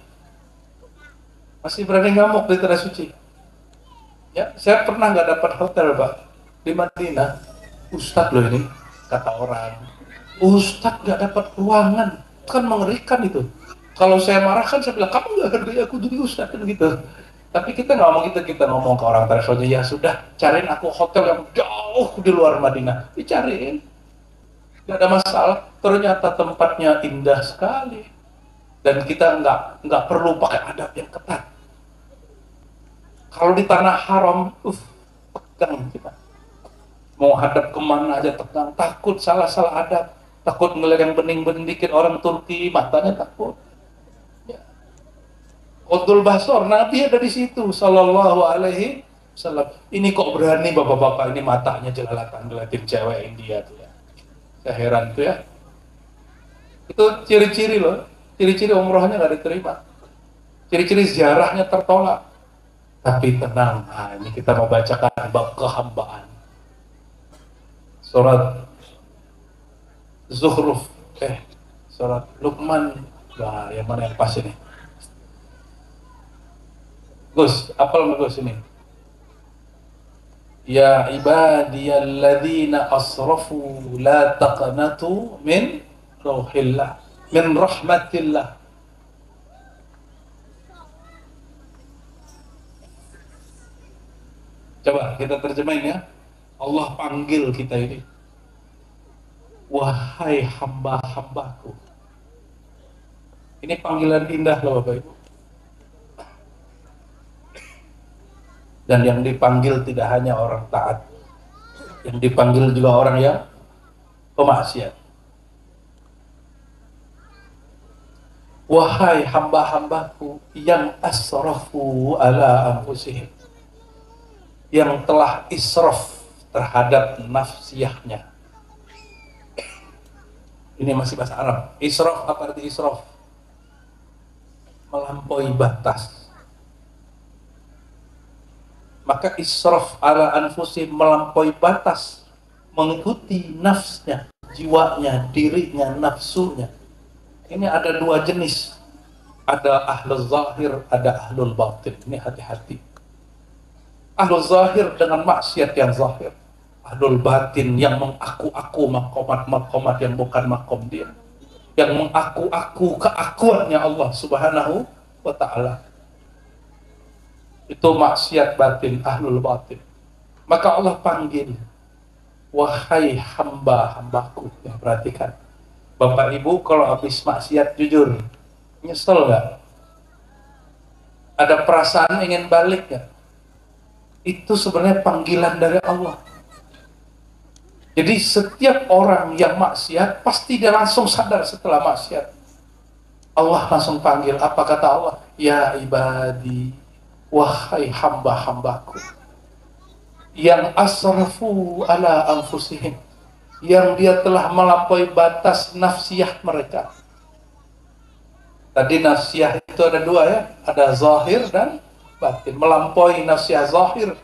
Masih berani ngamuk di tanah suci. Ya, saya pernah nggak dapat hotel, Pak, di Madinah. Ustadz loh ini, kata orang. Ustadz nggak dapat ruangan, kan mengerikan itu. Kalau saya marah kan saya bilang, kamu nggak hargai aku jadi ustadz kan gitu. Tapi kita nggak ngomong gitu, kita ngomong ke orang travelnya, ya sudah, cariin aku hotel yang jauh di luar Madinah. Dicariin, nggak ada masalah. Ternyata tempatnya indah sekali. Dan kita nggak perlu pakai adab yang ketat. Kalau di tanah haram, tegang kita. Mau hadap kemana aja tegang, takut salah-salah adab, takut ngeliat yang bening-bening dikit orang Turki, matanya takut. Ya. Qutbul Basor, Nabi ada di situ, Sallallahu Alaihi Wasallam. Ini kok berani bapak-bapak ini matanya jelalatan ngeliatin cewek India tuh ya. Saya heran tuh ya. Itu ciri-ciri loh. Ciri-ciri umrohnya nggak diterima, ciri-ciri ziarahnya tertolak. Tapi tenang, nah, ini kita mau bacakan bab kehambaan. Surat Zuhruf, surat Luqman. Nah, yang mana yang pas ini? Gus, apal Gus ini? Ya ibadiyalladzina asrafu la taqnatu min rauhillah, min rahmatillah. Coba kita terjemahin ya. Allah panggil kita ini, wahai hamba-hambaku. Ini panggilan indah loh Bapak Ibu. Dan yang dipanggil tidak hanya orang taat, yang dipanggil juga orang yang pemaksiat. Wahai hamba-hambaku yang asrafu ala anfusihim, yang telah israf terhadap nafsiyahnya. Ini masih bahasa Arab. Israf, apa arti israf? Melampaui batas. Maka israf ala anfusihim, melampaui batas, mengikuti nafsnya, jiwanya, dirinya, nafsunya. Ini ada dua jenis. Ada ahlul zahir, ada ahlul batin. Ini hati-hati. Ahlul zahir dengan maksiat yang zahir, ahlul batin yang mengaku-aku makomat yang bukan makom dia, yang mengaku-aku keakuannya Allah Subhanahu wa ta'ala. Itu maksiat batin, ahlul batin. Maka Allah panggil, wahai hamba-hambaku. Ya, perhatikan Bapak Ibu, kalau habis maksiat jujur, nyesel nggak? Ada perasaan ingin balik nggak? Itu sebenarnya panggilan dari Allah. Jadi setiap orang yang maksiat pasti dia langsung sadar setelah maksiat. Allah langsung panggil. Apa kata Allah? Ya ibadi, wahai hamba-hambaku yang asrafu ala anfusihim, yang dia telah melampaui batas nafsiyah mereka. Tadi nafsiyah itu ada dua ya, ada zahir dan batin. Melampaui nafsiyah zahir,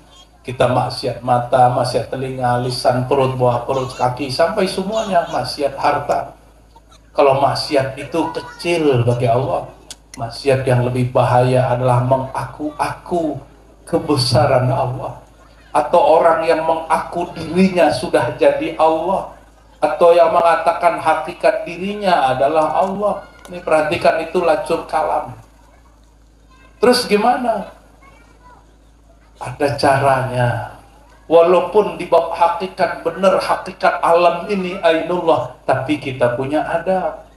kita maksiat mata, maksiat telinga, lisan, perut, bawah perut, kaki, sampai semuanya maksiat harta. Kalau maksiat itu kecil bagi Allah, maksiat yang lebih bahaya adalah mengaku-aku kebesaran Allah, atau orang yang mengaku dirinya sudah jadi Allah, atau yang mengatakan hakikat dirinya adalah Allah. Ini perhatikan, itu lacur kalam. Terus gimana? Ada caranya. Walaupun di bab hakikat benar, hakikat alam ini ainullah, tapi kita punya adab.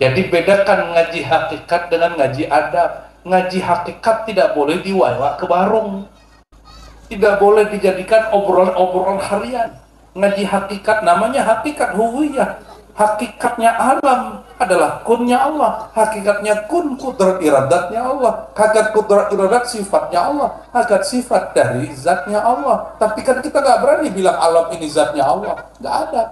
Jadi bedakan ngaji hakikat dengan ngaji adab. Ngaji hakikat tidak boleh diwaiwa ke warung, tidak boleh dijadikan obrolan-obrolan harian. Ngaji hakikat namanya hakikat huwiyah. Hakikatnya alam adalah kunnya Allah. Hakikatnya kun kudrat iradatnya Allah. Hakikat kudrat iradat sifatnya Allah. Hakikat sifat dari zatnya Allah. Tapi kan kita nggak berani bilang alam ini zatnya Allah. Nggak ada.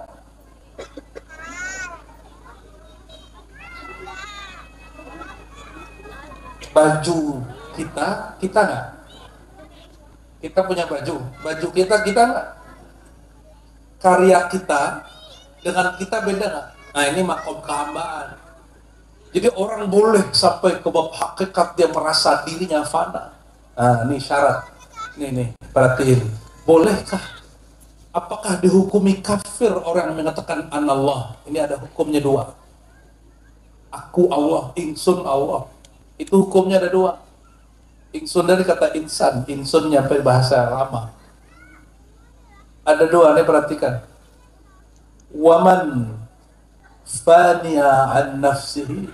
Baju kita nggak? Kita punya baju kita nggak? Karya kita dengan kita beda nggak? Nah ini makom kehambaan. Jadi orang boleh sampai ke bab hakikat dia merasa dirinya fana. Nah ini syarat. Nih perhatiin. Bolehkah? Apakah dihukumi kafir orang yang mengatakan anallah? Ini ada hukumnya dua. Aku Allah, insun Allah. Itu hukumnya ada dua. Insun dari kata insan. Insun nyampe bahasa lama. Ada dua, nih perhatikan. Waman faniya an nafsihi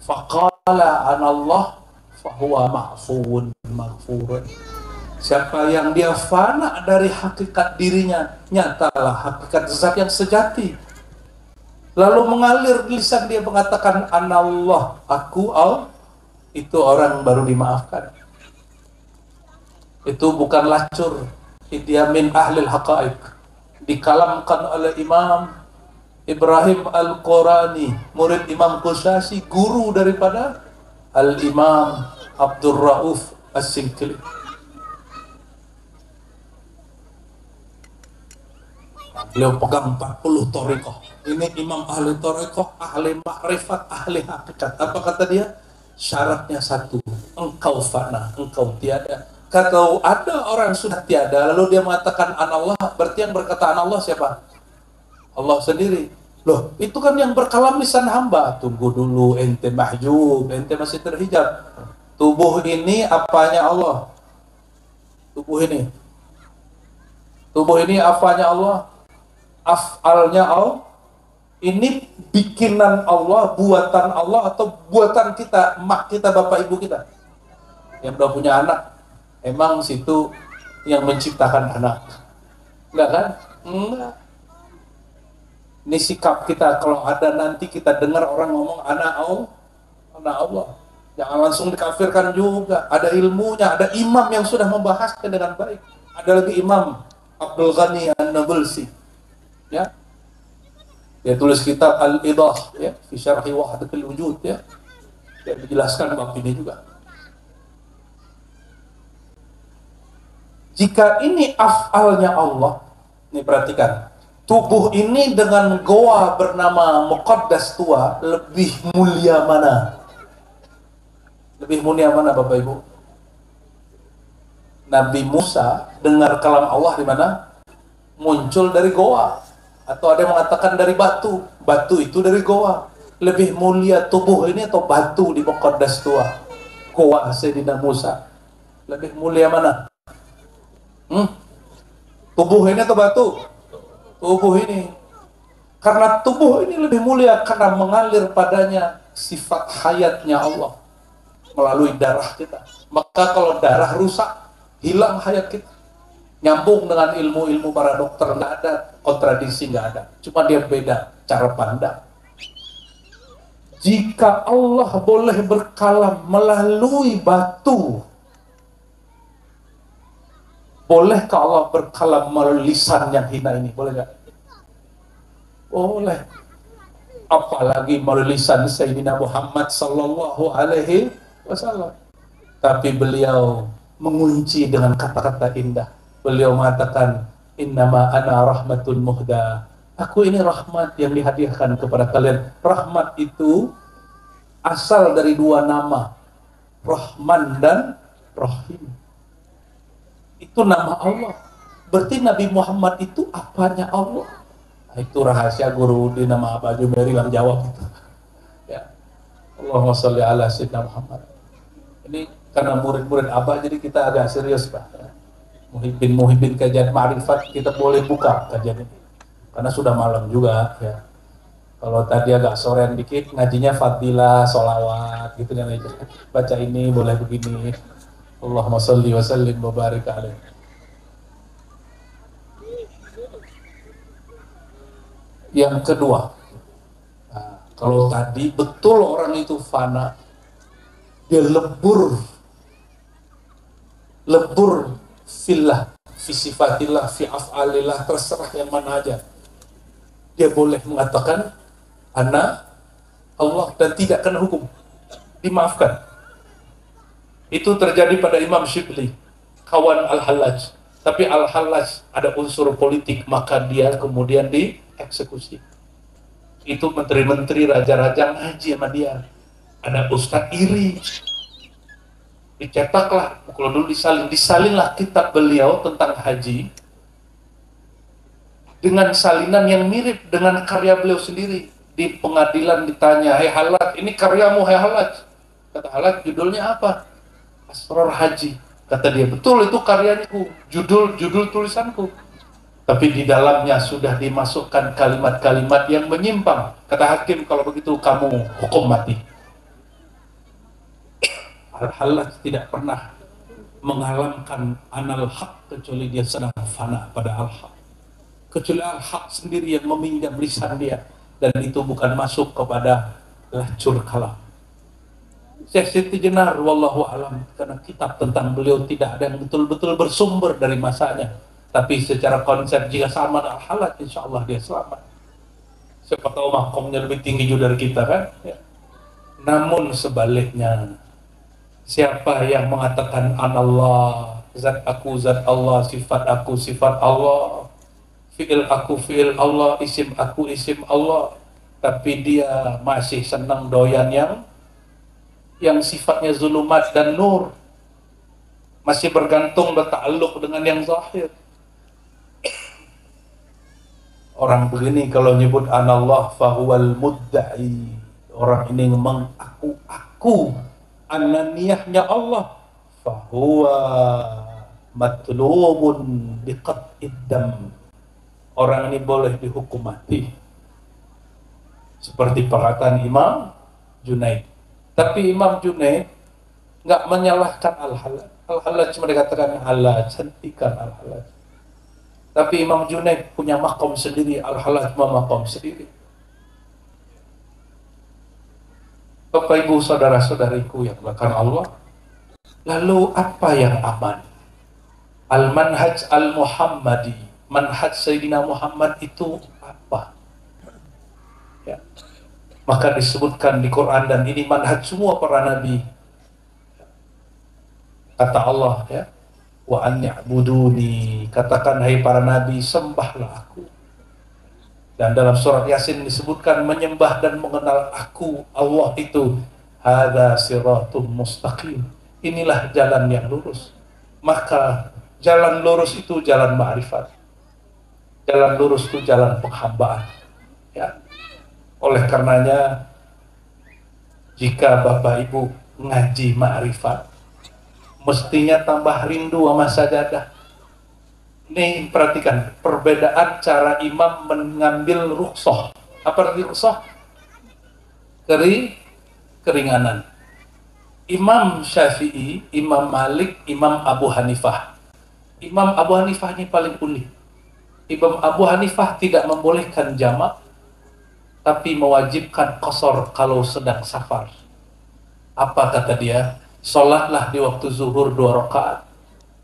faqala anallah fahuwa ma'fuun maghfurun. Siapa yang dia fana dari hakikat dirinya, nyatalah hakikat zat yang sejati, lalu mengalir lisan dia mengatakan anallah, aku Allah, itu orang baru dimaafkan. Itu bukan lacur. Dia min ahlil haqa'iq. Dikalamkan oleh Imam Ibrahim Al-Qurani, murid Imam Qushasi, guru daripada Al-Imam Abdul Rauf As-Sinkili. Beliau pegang 40 thariqah. Ini imam ahli thariqah, ahli makrifat, ahli hakikat. Apa kata dia? Syaratnya satu, engkau fana, engkau tiada. Kalau ada orang sudah tiada, lalu dia mengatakan anallah, berarti yang berkata anallah siapa? Allah sendiri. Loh, itu kan yang berkalam lisan hamba. Tunggu dulu, ente mahjub, ente masih terhijab. Tubuh ini apanya Allah? Tubuh ini apanya Allah? Af'alnya Allah? Ini bikinan Allah, buatan Allah, atau buatan kita, mak kita, bapak ibu kita yang udah punya anak? Emang situ yang menciptakan anak? Enggak kan? Enggak. Ini sikap kita. Kalau ada nanti kita dengar orang ngomong anak Allah, jangan langsung dikafirkan juga. Ada ilmunya, ada imam yang sudah membahasnya dengan baik. Ada lagi Imam Abdul Ghani An-Nabulsi, ya, dia tulis kitab Al-Idah, ya, fi syarhi wahdatul wujud, ya, dia menjelaskan bab ini juga. Jika ini af'alnya Allah, ini perhatikan, tubuh ini dengan goa bernama Muqaddas tua lebih mulia mana? Lebih mulia mana Bapak Ibu? Nabi Musa dengar kalam Allah di mana? Muncul dari goa. Atau ada yang mengatakan dari batu. Batu itu dari goa. Lebih mulia tubuh ini atau batu di Muqaddas tua? Goa Sayyidina Musa. Lebih mulia mana? Tubuh ini atau batu? Tubuh ini. Karena tubuh ini lebih mulia karena mengalir padanya sifat hayatnya Allah melalui darah kita. Maka kalau darah rusak, hilang hayat kita. Nyambung dengan ilmu-ilmu para dokter, nggak ada kontradiksi, nggak ada. Cuma dia beda cara pandang. Jika Allah boleh berkalam melalui batu, bolehkah Allah berkalam melalui lisan yang hina ini? Boleh nggak? Boleh. Apalagi melalui lisan Sayyidina Muhammad Sallallahu Alaihi Wasallam. Tapi beliau mengunci dengan kata-kata indah. Beliau mengatakan, innama ana rahmatun muhda. Aku ini rahmat yang dihadiahkan kepada kalian. Rahmat itu asal dari dua nama, Rahman dan Rahim. Itu nama Allah. Berarti Nabi Muhammad itu apanya Allah? Nah, itu rahasia guru di nama Pak Jumeri yang jawab itu. Ya. Allahumma sholli ala sayyidina Muhammad. Ini karena murid-murid Abah jadi kita agak serius Pak. Muhibin kajian Ma'rifat kita boleh buka kajian ini. Karena sudah malam juga ya. Kalau tadi agak sorean dikit ngajinya Fadilah, solawat gitu kan aja. Baca ini boleh begini. Allahumma sholli wa sallim wa barik alaihi. Yang kedua, nah, kalau tadi betul orang itu fana, dia lebur fillah, fi sifatillah, fi af'alillah, terserah yang mana aja. Dia boleh mengatakan ana Allah dan tidak kena hukum, dimaafkan. Itu terjadi pada Imam Shibli, kawan Al-Hallaj. Tapi Al-Hallaj ada unsur politik, maka dia kemudian dieksekusi. Itu menteri-menteri, raja-raja ngaji sama dia. Ada ustadz iri, dicetaklah, kalau dulu disalinlah kitab beliau tentang haji dengan salinan yang mirip dengan karya beliau sendiri. Di pengadilan ditanya, "Hai Halaj, ini karyamu hai Halaj." Kata Halaj, "Judulnya apa?" "Asrar Haji." Kata dia, "Betul, itu karyaku, judul tulisanku." Tapi di dalamnya sudah dimasukkan kalimat-kalimat yang menyimpang. Kata hakim, "Kalau begitu kamu hukum mati." Al-Hallaj tidak pernah mengalamkan anal haq kecuali dia sedang fana pada al-haq. Kecuali al-haq sendiri yang meminjam lisan dia, dan itu bukan masuk kepada lacur kalam. Syekh Siti Jenar wallahu alam, karena kitab tentang beliau tidak ada yang betul-betul bersumber dari masanya. Tapi secara konsep jika sama dengan Al-Hallaj, insya Allah dia selamat. Siapa tahu makomnya lebih tinggi juga dari kita kan ya. Namun sebaliknya, siapa yang mengatakan anallah, zat aku zat Allah, sifat aku sifat Allah, fi'il aku fi'il Allah, isim aku isim Allah, tapi dia masih senang doyan yang sifatnya zulumat dan nur, masih bergantung bertakluk dengan yang zahir. Orang begini kalau nyebut anallah fahuwal mudda'i, orang ini mengaku ananiyahnya Allah, fahuwa matlubun biqat'id dam, orang ini boleh dihukum mati, seperti perkataan Imam Junaid. Tapi Imam Junaid nggak menyalahkan Al-Hallaj. Al-Hallaj cuma dikatakan Hallaj, hentikan Al-Hallaj. Tapi Imam Junaid punya makom sendiri, Al-Hallaj punya makom sendiri. Bapak Ibu saudara-saudariku yang dimuliakan Allah, lalu apa yang aman? Al-manhaj al-Muhammadi, manhaj Sayyidina Muhammad itu apa? Ya. Maka disebutkan di Quran, dan ini manhaj semua para nabi. Kata Allah ya, wa an ya'buduni, katakan hai para nabi, sembahlah aku. Dan dalam surat Yasin disebutkan menyembah dan mengenal aku Allah itu hadza siratum mustaqim, inilah jalan yang lurus. Maka jalan lurus itu jalan ma'rifat, jalan lurus itu jalan penghambaan ya. Oleh karenanya, jika Bapak Ibu ngaji ma'rifat, mestinya tambah rindu sama sajadah. Nih perhatikan perbedaan cara imam mengambil rukhsah. Apa arti rukhsah? Keringanan. Imam Syafi'i, Imam Malik, Imam Abu Hanifah. Imam Abu Hanifah ini paling unik. Imam Abu Hanifah tidak membolehkan jamak, tapi mewajibkan qasar kalau sedang safar. Apa kata dia? Sholatlah di waktu zuhur 2 rakaat.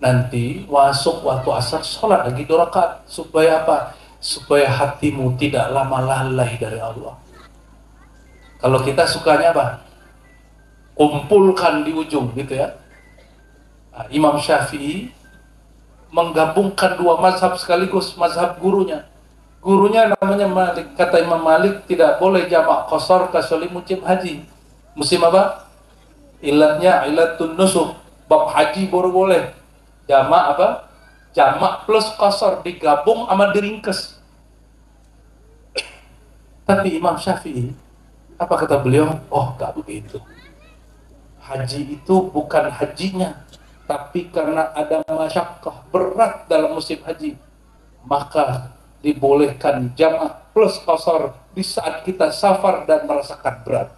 Nanti masuk waktu asar sholat lagi 2 rakaat. Supaya apa? Supaya hatimu tidak lama lalai dari Allah. Kalau kita sukanya apa? Kumpulkan di ujung gitu ya. Nah, Imam Syafi'i menggabungkan 2 mazhab sekaligus, mazhab gurunya. Gurunya namanya Malik. Kata Imam Malik tidak boleh jamak qasar kecuali musim haji. Musim apa? Ilatnya ilatun nusuk. Bab haji baru boleh. Jamak apa? Jamak plus qasar digabung sama diringkes. Tapi Imam Syafi'i, apa kata beliau? Oh, gak begitu. Haji itu bukan hajinya, tapi karena ada masyakkah berat dalam musim haji, maka dibolehkan jamaah plus qasar di saat kita safar dan merasakan berat.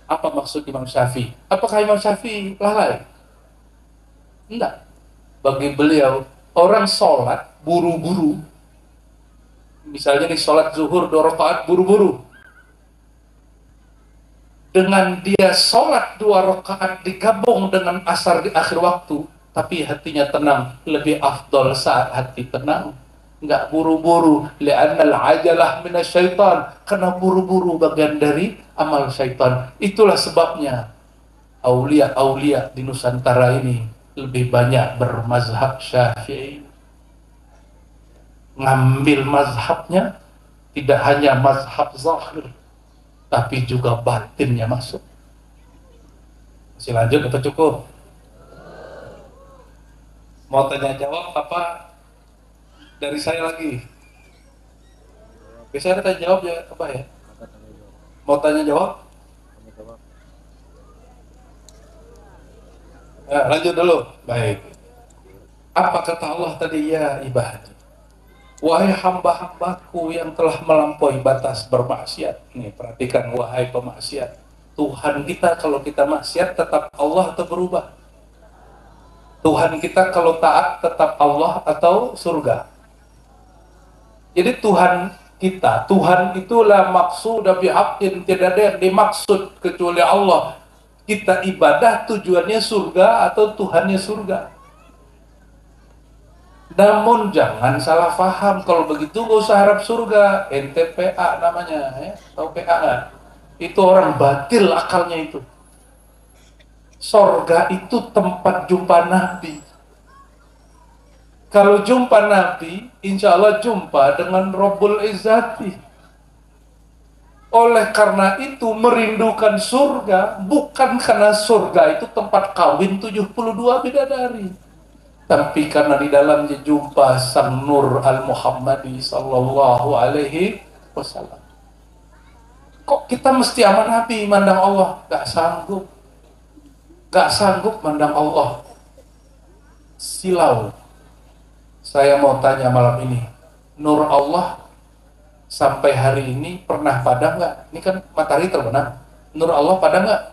Apa maksud Imam Syafi'i? Apakah Imam Syafi'i lalai? Enggak. Bagi beliau, orang sholat buru-buru, misalnya di sholat zuhur 2 rakaat buru-buru, dengan dia sholat 2 rakaat digabung dengan asar di akhir waktu, tapi hatinya tenang, lebih afdol saat hati tenang, nggak buru-buru. Li'annal ajalah minasyaitan, karena buru-buru bagian dari amal syaitan. Itulah sebabnya aulia-aulia di Nusantara ini lebih banyak bermazhab Syafi'i. Ngambil mazhabnya tidak hanya mazhab zahir, tapi juga batinnya masuk. Masih lanjut atau cukup? Mau tanya jawab apa dari saya lagi? Biasanya tanya jawab ya apa ya? Mau tanya jawab? Ya, lanjut dulu. Baik. Apa kata Allah tadi? Ya ibadi, wahai hamba-hambaku yang telah melampaui batas bermaksiat. Nih, perhatikan, wahai pemaksiat. Tuhan kita kalau kita maksiat tetap Allah atau berubah? Tuhan kita kalau taat tetap Allah atau surga? Jadi Tuhan kita, Tuhan itulah maksud bihaqqin, tidak ada yang dimaksud kecuali Allah. Kita ibadah tujuannya surga atau Tuhannya surga? Namun jangan salah paham, kalau begitu gak usah harap surga. NTPA namanya, ya? Tahu PA nggak? Itu orang batil akalnya itu. Surga itu tempat jumpa Nabi. Kalau jumpa Nabi, insya Allah jumpa dengan Rabbul Izzati. Oleh karena itu merindukan surga, bukan karena surga itu tempat kawin 72 bidadari, tapi karena di dalamnya jumpa sang Nur Al-Muhammadi sallallahu alaihi wasallam. Kok kita mesti sama Nabi mandang Allah? Gak sanggup. Gak sanggup mandang Allah. Silau. Saya mau tanya malam ini, Nur Allah sampai hari ini pernah padam nggak? Ini kan matahari terbenam. Nur Allah padam nggak?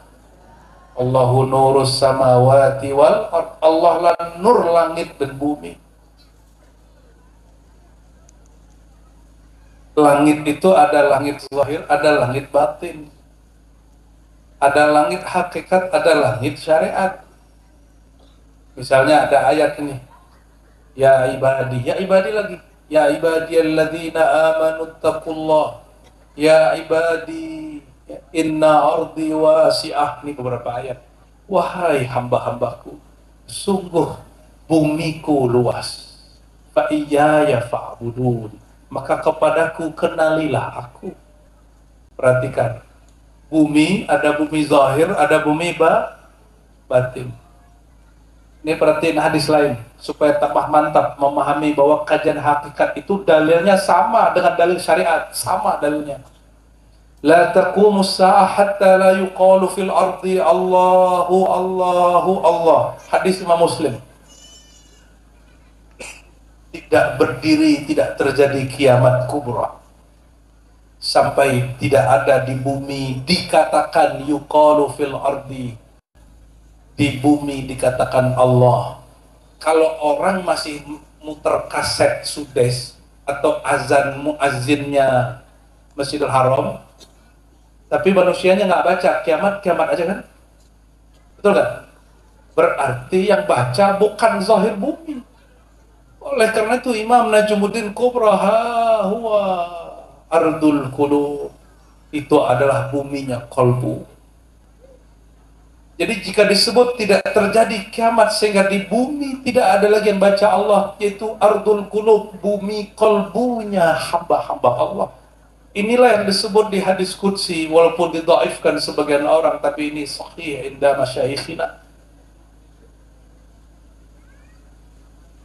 Allahu nurus samawati wal ard. Allah lah nur langit dan bumi. Langit itu ada langit zahir, ada langit batin. Ada langit hakikat, ada langit syariat. Misalnya ada ayat ini, ya ibadi lagi. Ya ibadiyalladzina amanu taqullah. Ya ibadi inna ardi wasi'ah. Ini beberapa ayat. Wahai hamba-hambaku, sungguh bumiku luas. Fa iyaya fa'budun. Maka kepadaku kenalilah aku. Perhatikan. Bumi, ada bumi zahir, ada bumi batin. Ini perhatiin hadis lain supaya tambah mantap memahami bahwa kajian hakikat itu dalilnya sama dengan dalil syariat, sama dalilnya. La taqumus sa'ah hatta la yuqalu fil ardi Allahu Allahu Allah. Hadis Imam Muslim. Tidak berdiri, tidak terjadi kiamat kubra sampai tidak ada di bumi dikatakan yuqalu fil ardi. Di bumi dikatakan Allah. Kalau orang masih muter kaset Sudes atau azan muazzinnya Masjidil Haram, tapi manusianya nggak baca, kiamat aja kan? Betul kan? Berarti yang baca bukan zahir bumi. Oleh karena itu Imam Najmuddin Kubra, huwa ardul qulub, itu adalah buminya kolbu. Jadi jika disebut tidak terjadi kiamat sehingga di bumi tidak ada lagi yang baca Allah, yaitu ardul qulub, bumi kolbunya hamba-hamba Allah. Inilah yang disebut di hadis qudsi, walaupun didhaifkan sebagian orang, tapi ini sahih inda masyayikhina.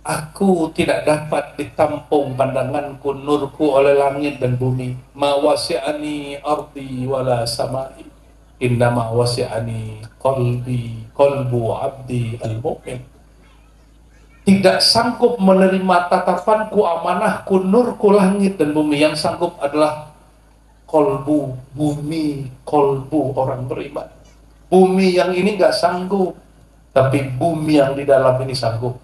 Aku tidak dapat ditampung pandanganku, nurku oleh langit dan bumi. Ma wasi'ani ardi wala samai. Innama wasi'ani qalbu abdi al-mu'min. Tidak sanggup menerima tatapanku, amanahku, nurku langit dan bumi. Yang sanggup adalah kolbu bumi, kolbu orang beriman. Bumi yang ini nggak sanggup, tapi bumi yang di dalam ini sanggup.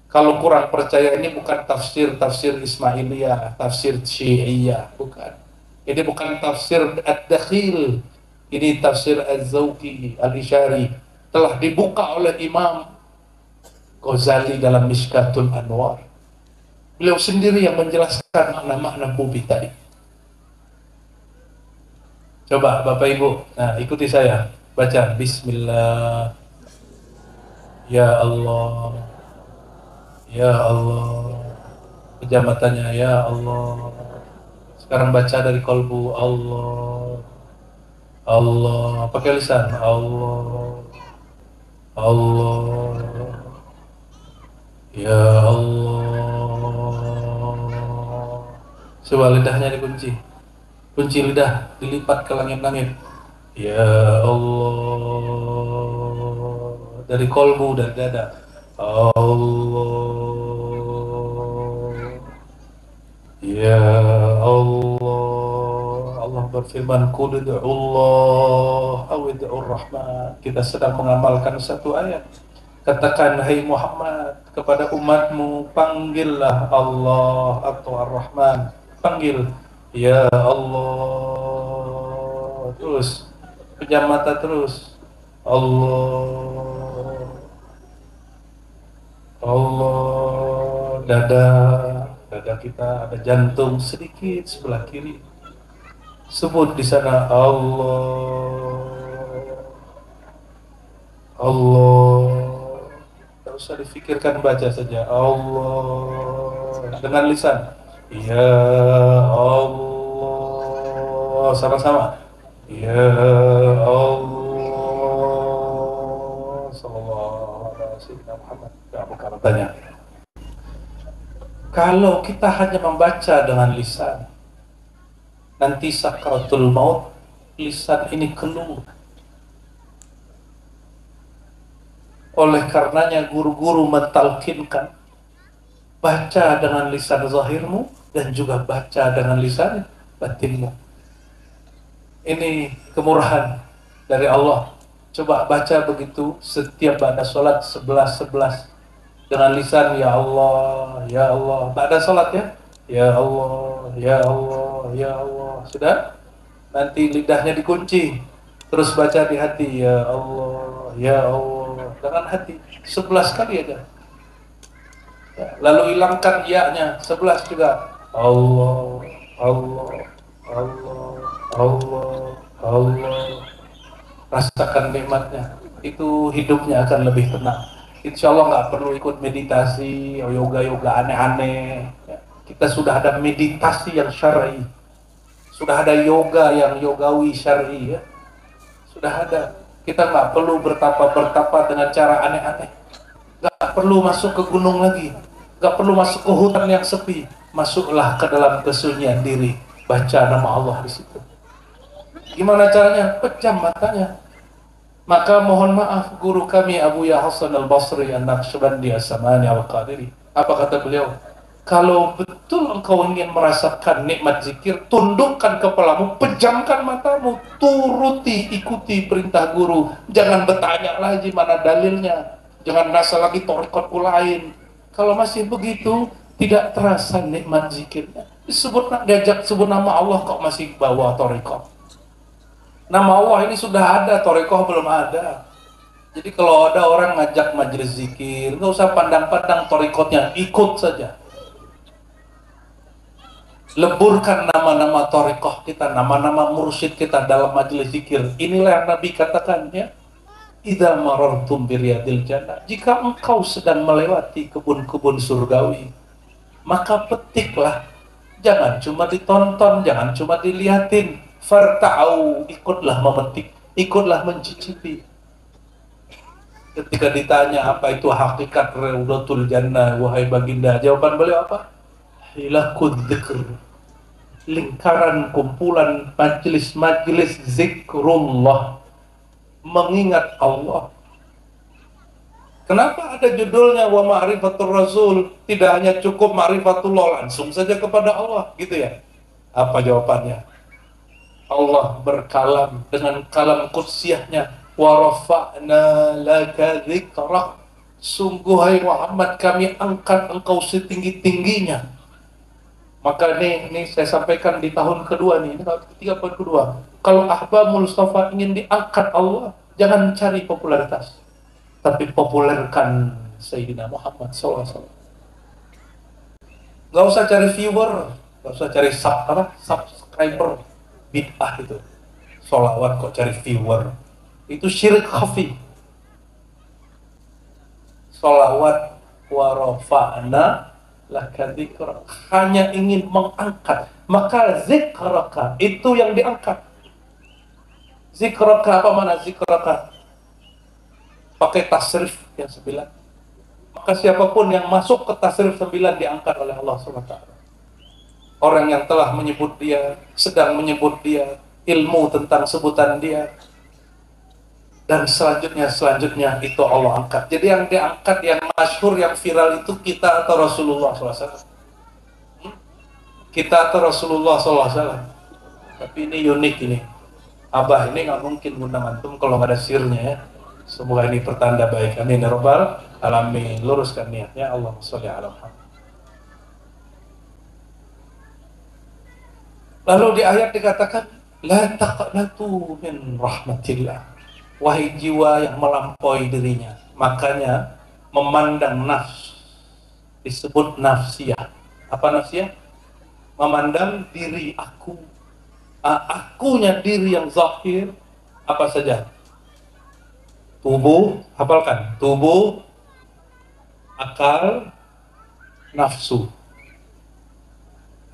Kalau kurang percaya, ini bukan tafsir Ismailiyah, tafsir Syi'iyah, bukan. Ini bukan tafsir Ad-Dakhil, ini tafsir Az-Zawqi Al-Ishari, telah dibuka oleh Imam Ghazali dalam Mishkatul Anwar. Beliau sendiri yang menjelaskan makna-makna bumi tadi. Coba Bapak Ibu, nah ikuti saya, baca Bismillah. Ya Allah, Ya Allah. Pejamatannya Ya Allah. Sekarang baca dari kolbu. Allah, Allah, pakai lisan. Allah, Allah, Ya Allah. Coba lidahnya dikunci, kunci lidah, dilipat ke langit-langit. Ya Allah, dari kolbu, dari dada. Allah, Ya Allah. Allah berfirman, Qul ud'ullah aw ud'ur rahman. Kita sedang mengamalkan satu ayat. Katakan, hai Muhammad, kepada umatmu, panggillah Allah atau Ar-Rahman. Panggil, Ya Allah. Terus, pejam mata terus. Allah, Allah. Dada kita ada jantung sedikit sebelah kiri. Sebut di sana Allah, Allah. Tak usah difikirkan, baca saja Allah dengan lisan. Ya Allah, sama-sama. Ya Allah. Sallallahu alaihi Muhammad. Abu Bakar tanya, kalau kita hanya membaca dengan lisan, nanti sakaratul maut lisan ini keluh. Oleh karenanya guru-guru mentalkinkan, baca dengan lisan zahirmu dan juga baca dengan lisan batinmu. Ini kemurahan dari Allah. Coba baca begitu setiap ba'da sholat 11-11 dengan lisan Ya Allah, Ya Allah. Ba'da sholat ya, Ya Allah, Ya Allah, Ya Allah. Sudah? Nanti lidahnya dikunci. Terus baca di hati, Ya Allah, Ya Allah. Dengan hati 11 kali aja. Ya, lalu hilangkan ya-nya 11 juga. Allah, Allah, Allah, Allah, Allah. Rasakan nikmatnya. Itu hidupnya akan lebih tenang. Insya Allah nggak perlu ikut meditasi, yoga-yoga aneh-aneh. Ya, kita sudah ada meditasi yang syar'i. Sudah ada yoga yang yogawi syar'i ya. Sudah ada. Kita nggak perlu bertapa dengan cara aneh-aneh. Nggak perlu masuk ke gunung lagi. Nggak perlu masuk ke hutan yang sepi. Masuklah ke dalam kesunyian diri. Baca nama Allah di situ. Gimana caranya? Pejam matanya. Maka mohon maaf, guru kami Abu Ya Hasan Al-Basri An-Naqsyabandi As-Samani Al-Qadiri, apa kata beliau? Kalau betul engkau ingin merasakan nikmat zikir, tundukkan kepalamu, pejamkan matamu, turuti, ikuti perintah guru. Jangan bertanya lagi mana dalilnya. Jangan rasa lagi torikotku lain. Kalau masih begitu, tidak terasa nikmat zikirnya. Diajak sebut nama Allah kok masih bawa torikot. Nama Allah ini sudah ada, torikoh belum ada. Jadi kalau ada orang ngajak majelis zikir, nggak usah pandang-pandang torikotnya, ikut saja. Leburkan nama-nama torikoh kita, nama-nama mursyid kita dalam majelis zikir. Inilah yang Nabi katakan ya, idza marartum biriyadil jannah. Jika engkau sedang melewati kebun-kebun surgawi, maka petiklah. Jangan cuma ditonton, jangan cuma dilihatin. Farta'au, ikutlah memetik, ikutlah mencicipi. Ketika ditanya apa itu hakikat Raudatul Jannah, wahai baginda, jawaban beliau apa? Hilakud dzikr, lingkaran kumpulan majelis-majelis zikrullah. mengingat Allah. Kenapa ada judulnya wa ma'rifatur rasul? Tidak hanya cukup ma'rifatullah, langsung saja kepada Allah, gitu ya? Apa jawabannya? Allah berkalam dengan kalam kudsiyahnya, wa rafa'na laka dzikrak. Sungguh hai Muhammad, kami angkat engkau setinggi-tingginya. Maka ini saya sampaikan di tahun kedua nih, ini tahun ketiga tahun kedua. Kalau Ahbabul Mustafa ingin diangkat Allah, jangan cari popularitas, tapi populerkan Sayyidina Muhammad SAW. Gak usah cari viewer, gak usah cari subscriber, bid'ah itu. Sholawat kok cari viewer, itu syirik khafi. Sholawat wa rafa'na laka dzikrak, hanya ingin mengangkat, maka zikraka itu yang diangkat. Zikraka, apa mana zikraka? Pakai tasrif yang 9. Maka siapapun yang masuk ke tasrif 9 diangkat oleh Allah SWT. Orang yang telah menyebut dia, sedang menyebut dia, ilmu tentang sebutan dia, dan selanjutnya itu Allah angkat. Jadi yang diangkat, yang masyhur, yang viral itu kita atau Rasulullah SAW. Kita atau Rasulullah SAW. Tapi ini unik ini. Abah ini nggak mungkin ngundang antum kalau nggak ada sirnya ya. Semoga ini pertanda baik. Amin ya rabbal alamin. Luruskan niatnya. Allahumma sholli ala Muhammad. Lalu di ayat dikatakan, la taqnatu min rahmatillah. Wahai jiwa yang melampaui dirinya. Makanya memandang nafs disebut nafsiyah. Apa nafsiyah? Memandang diri aku. Akunya diri yang zahir apa saja? Tubuh, hafalkan. Tubuh, akal, nafsu.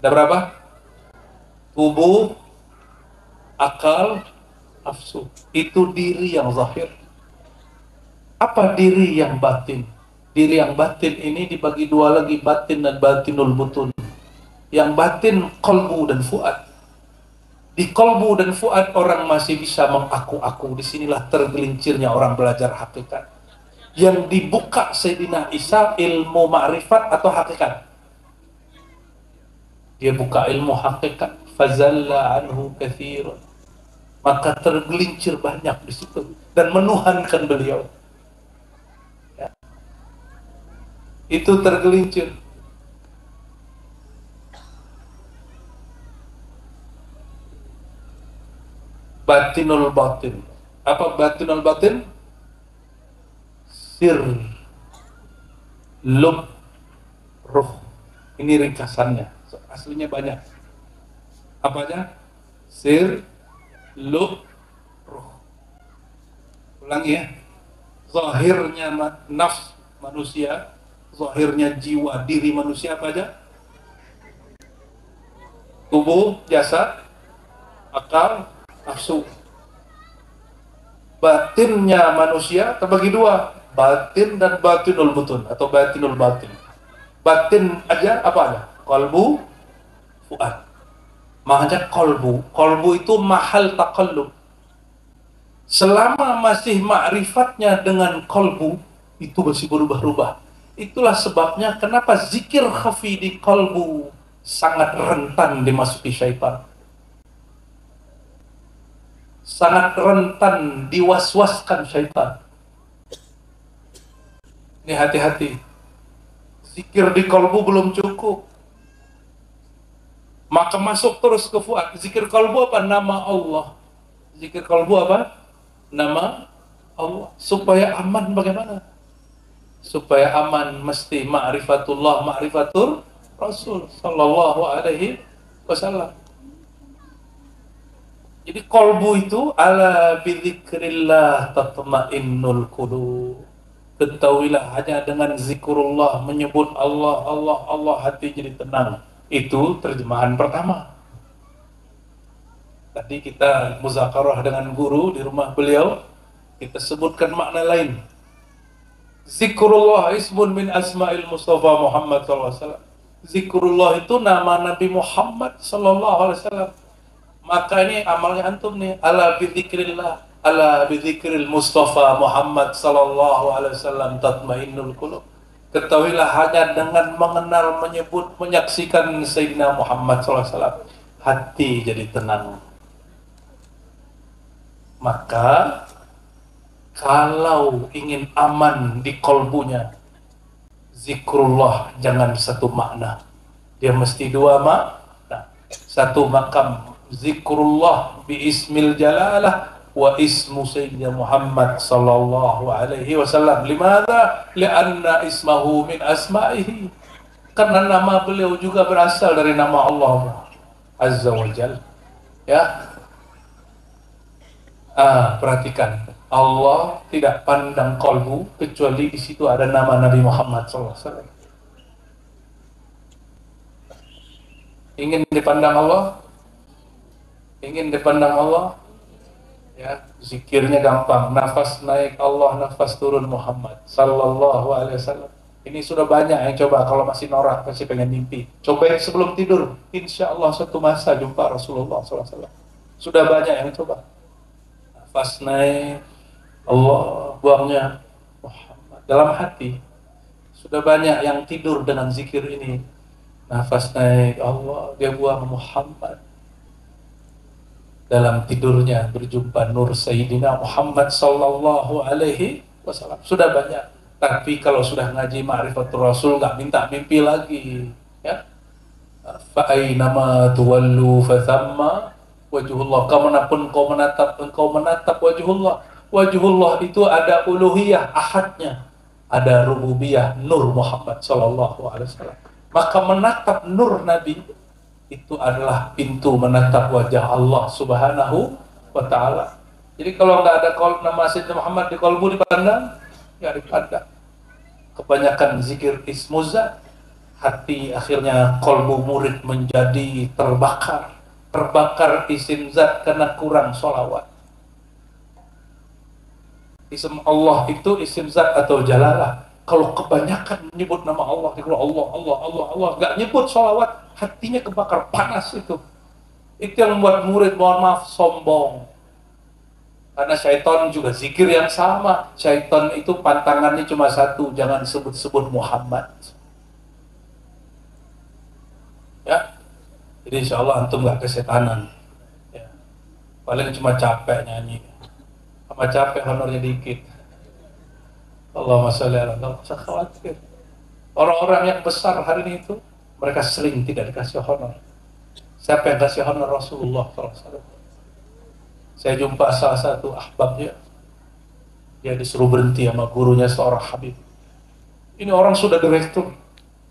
Ada berapa? Tubuh, akal, nafsu. Itu diri yang zahir. Apa diri yang batin? Diri yang batin ini dibagi dua lagi, batin dan batinul butun. Yang batin qalbu dan fuad. Di qalbu dan fuad orang masih bisa mengaku-aku. Disinilah tergelincirnya orang belajar hakikat. Yang dibuka Sayyidina Isa ilmu ma'rifat atau hakikat. Dia buka ilmu hakikat. Fazalla anhu katsirun. Maka tergelincir banyak di situ dan menuhankan beliau. Ya. Itu tergelincir. Batinul batin. Apa batinul batin? Sir, lub, ruh. Ini ringkasannya. Aslinya banyak. Apanya? Sir, lub, ruh. Ulangi ya. Zahirnya nafs manusia, zahirnya jiwa, diri manusia apa aja? Tubuh, jasad, akal, nafsu. Batinnya manusia terbagi dua, batin dan batinul butun atau batinul batin. Batin aja apa aja? Qalbu, fuad. Makanya qalbu itu mahal taqallub. Selama masih ma'rifatnya dengan qalbu, itu masih berubah-ubah. Itulah sebabnya kenapa zikir khafi di qalbu sangat rentan dimasuki syaitan. Sangat rentan diwaswaskan syaitan. Ini hati-hati. Zikir di kalbu belum cukup. Maka masuk terus ke fuad. Zikir kalbu apa? Nama Allah. Zikir kalbu apa? Nama Allah. Supaya aman bagaimana? Supaya aman mesti ma'rifatullah, ma'rifatur Rasul sallallahu alaihi wasallam. Jadi qalbu itu ala bidzikrillah tatma'innul qulub. Ketahuilah hanya dengan zikrullah, menyebut Allah, Allah, Allah, hati jadi tenang. Itu terjemahan pertama. Tadi kita muzakarah dengan guru di rumah beliau, kita sebutkan makna lain. Zikrullah ismun min asma'il Mustafa Muhammad SAW. Zikrullah itu nama Nabi Muhammad SAW. Maka ini amalnya antum nih, ala bidzikrillah. Ala bidzikril Mustafa Muhammad sallallahu alaihi wasallam tatmainnul qulub. Ketahuilah hanya dengan mengenal, menyebut, menyaksikan Sayyidina Muhammad sallallahu alaihi wasallam, hati jadi tenang. Maka kalau ingin aman di kolbunya, zikrullah jangan satu makna, dia mesti dua makna. Satu makam zikrullah bi ismil jalalah wa ismu Sayyidina Muhammad sallallahu alaihi wasallam. Limadha? Lianna ismahu min asma'ihi. Karena nama beliau juga berasal dari nama Allah Azza wa Jalla. Ya. Perhatikan, Allah tidak pandang kolbu kecuali di situ ada nama Nabi Muhammad sallallahu alaihi wasallam. Ingin dipandang Allah? Ingin dipandang Allah? Ya, zikirnya gampang, nafas naik Allah, nafas turun Muhammad sallallahu alaihi wasallam. Ini sudah banyak yang coba. Kalau masih norak, masih pengen mimpi, cobain sebelum tidur, insya Allah suatu masa jumpa Rasulullah sallallahu alaihi wasallam. Sudah banyak yang coba. Nafas naik Allah, buangnya Muhammad dalam hati. Sudah banyak yang tidur dengan zikir ini. Nafas naik Allah, dia buang Muhammad. Dalam tidurnya berjumpa nur Sayyidina Muhammad sallallahu alaihi wasallam. Sudah banyak. Tapi kalau sudah ngaji Ma'rifatul Rasul, nggak minta mimpi lagi. Ya. Fa'ainama tuwallu fathamma wajhullah. Kemanapun engkau menatap wajhullah. Wajhullah itu ada uluhiyah, ahadnya. Ada rububiyah, nur Muhammad sallallahu alaihi wasallam. Maka menatap nur Nabi itu adalah pintu menatap wajah Allah subhanahu wa ta'ala. Jadi kalau nggak ada nama Sayyidina Muhammad di kolbu dipandang, ya dipandang. Kebanyakan zikir ismuzat, hati akhirnya kolbu murid menjadi terbakar. Terbakar isim zat karena kurang sholawat. Isim Allah itu isim zat atau jalalah. Kalau kebanyakan menyebut nama Allah, Allah, nggak nyebut sholawat, hatinya kebakar panas itu. Itu yang membuat murid, mohon maaf, sombong. Karena syaitan juga zikir yang sama. Syaitan itu pantangannya cuma satu, jangan sebut-sebut Muhammad. Ya, jadi insya Allah antum nggak kesetanan. Ya. Paling cuma capek nyanyi, sama capek honornya dikit. Allahumma sholli ala Muhammad. Saya khawatir orang-orang yang besar hari ini itu mereka sering tidak dikasih honor. Siapa yang kasih honor? Rasulullah SAW. Saya jumpa salah satu ahbabnya, dia disuruh berhenti sama gurunya seorang Habib. Ini orang sudah direktur,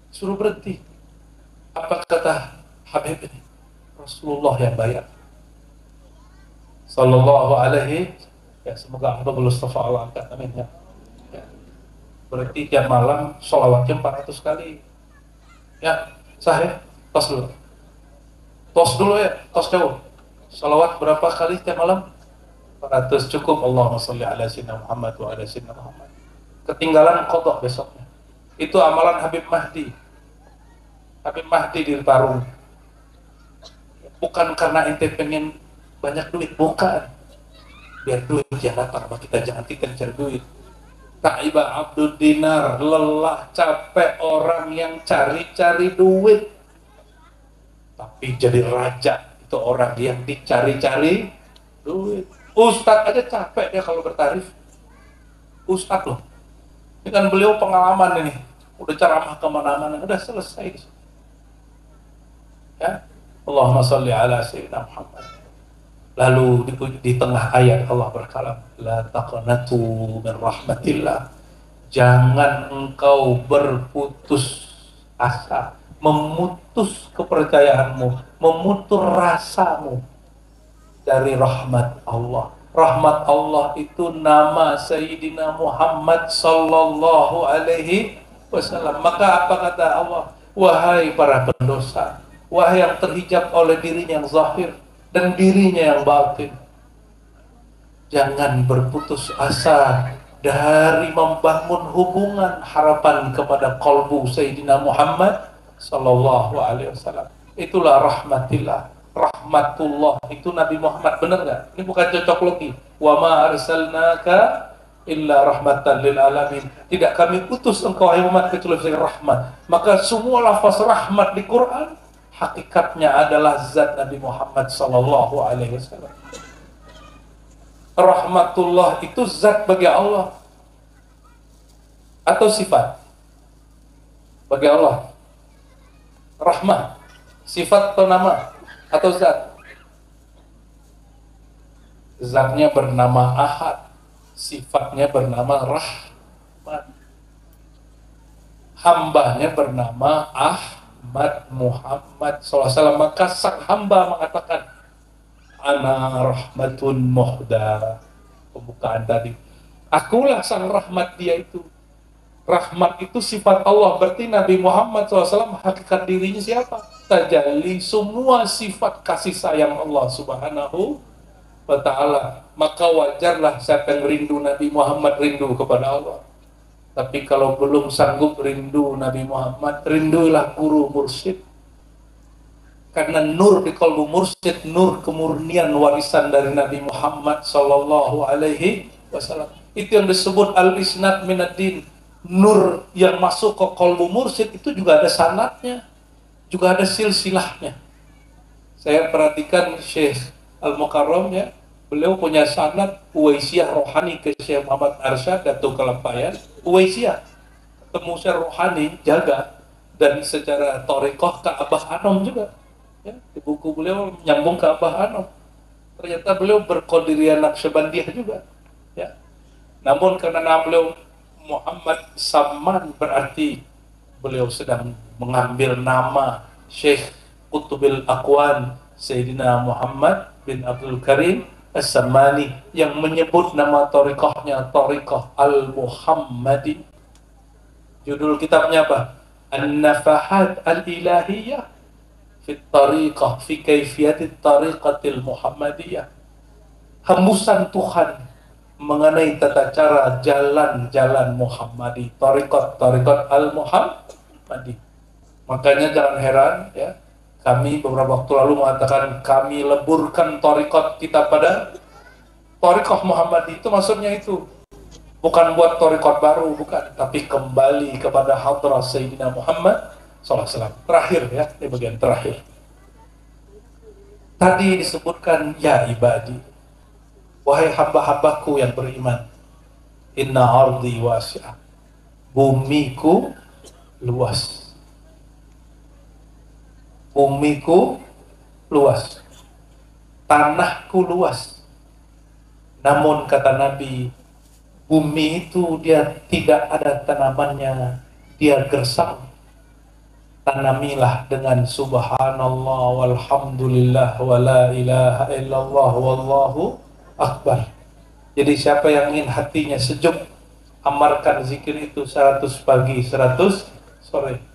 suruh berhenti. Apa kata Habib ini? Rasulullah yang bayar. Sallallahu alaihi, ya semoga Abdul Mustafa Allah angkat, amin ya. Berarti tiap malam sholawatnya 400 kali. Ya, sah ya? Tos dulu. Tos dulu ya, tos jauh. Sholawat berapa kali tiap malam? 400 cukup. Allahumma sholli ala sayyidina Muhammad wa ala sayyidina Muhammad. Ketinggalan qadha besoknya. Itu amalan Habib Mahdi. Habib Mahdi di Parung. Bukan karena ente pengen banyak duit, bukan. Biar duit yang datang sama kita, jangan kita cari duit. Ta'iba Abdul Dinar, lelah capek orang yang cari-cari duit. Tapi jadi raja itu orang yang dicari-cari duit. Ustadz aja capek dia kalau bertarif. Ustadz loh. Ini kan beliau pengalaman ini. Udah ceramah kemana-mana, udah selesai. Ya. Allahumma sholli ala sayyidina Muhammad. Lalu di tengah ayat Allah berkalam, la taqnatu min rahmatillah. Jangan engkau berputus asa, memutus kepercayaanmu, memutus rasamu dari rahmat Allah. Rahmat Allah itu nama Sayyidina Muhammad sallallahu alaihi wasallam. Maka apa kata Allah? Wahai para pendosa, wahai yang terhijab oleh dirinya yang zahir dan dirinya yang batin, jangan berputus asa dari membangun hubungan harapan kepada qalbu Sayyidina Muhammad sallallahu alaihi wasallam. Itulah rahmatillah. rahmatullah itu Nabi Muhammad, benar nggak? Ini bukan cocok logi. Wa ma arsalnaka illa rahmatan lil alamin. Tidak kami utus engkau wahai Muhammad kecuali sebagai rahmat. Maka semua lafaz rahmat di Quran hakikatnya adalah zat Nabi Muhammad sallallahu alaihi wasallam. Rahmatullah itu zat bagi Allah atau sifat bagi Allah? Rahmat sifat atau nama atau zat? Zatnya bernama Ahad, sifatnya bernama Rahmat, hambanya bernama Ahmad Muhammad SAW. Maka sang hamba mengatakan ana rahmatun muhda, pembukaan tadi, akulah sang rahmat. Dia itu rahmat, itu sifat Allah. Berarti Nabi Muhammad SAW hakikat dirinya siapa? Tajalli semua sifat kasih sayang Allah Subhanahu wa ta'ala. Maka wajarlah siapa yang rindu Nabi Muhammad rindu kepada Allah. Tapi kalau belum sanggup rindu Nabi Muhammad, rindulah guru mursyid. Karena nur di kalbu mursyid, nur kemurnian warisan dari Nabi Muhammad sallallahu alaihi wasallam. Itu yang disebut al-isnad minad-din. Nur yang masuk ke kalbu mursyid itu juga ada sanadnya, juga ada silsilahnya. Saya perhatikan Syekh Al-Mukarram, ya, beliau punya sanad Uwaisiyah rohani ke Syekh Muhammad Arsyad Datuk Kelampayan. Uwaisiyah ketemu Syekh rohani jaga, dan secara thariqah ke Abah Anom juga, ya, di buku beliau nyambung ke Abah Anom. Ternyata beliau berqadiriyah Naqsyabandiyah juga, ya. Namun karena nama beliau Muhammad Saman, berarti beliau sedang mengambil nama Syekh Qutbil Aqwan Sayyidina Muhammad bin Abdul Karim As-Samani, yang menyebut nama thariqahnya Thariqah Al-Muhammadi. Judul kitabnya apa? An-Nafahat Al-Ilahiyah fi Thariqah fi Kaifiyatit Thariqatil Muhammadiyah. Hembusan Tuhan mengenai tata cara jalan-jalan Muhammadi, Thariqat Al-Muhammadi. Makanya jangan heran, ya, kami beberapa waktu lalu mengatakan kami leburkan thariqat kita pada thariqah Muhammadi. Itu maksudnya itu bukan buat thariqat baru, bukan, tapi kembali kepada hadrah Sayyidina Muhammad SAW. Terakhir, ya, di bagian terakhir tadi disebutkan, ya ibadi, wahai hamba-hambaku yang beriman, inna ardi wasi'ah, bumiku luas. Bumiku luas, tanahku luas. Namun kata Nabi, bumi itu dia tidak ada tanamannya, dia gersang. Tanamilah dengan subhanallah walhamdulillah wa la ilaha illallah wallahu akbar. Jadi siapa yang ingin hatinya sejuk, amarkan zikir itu 100 pagi 100 sore.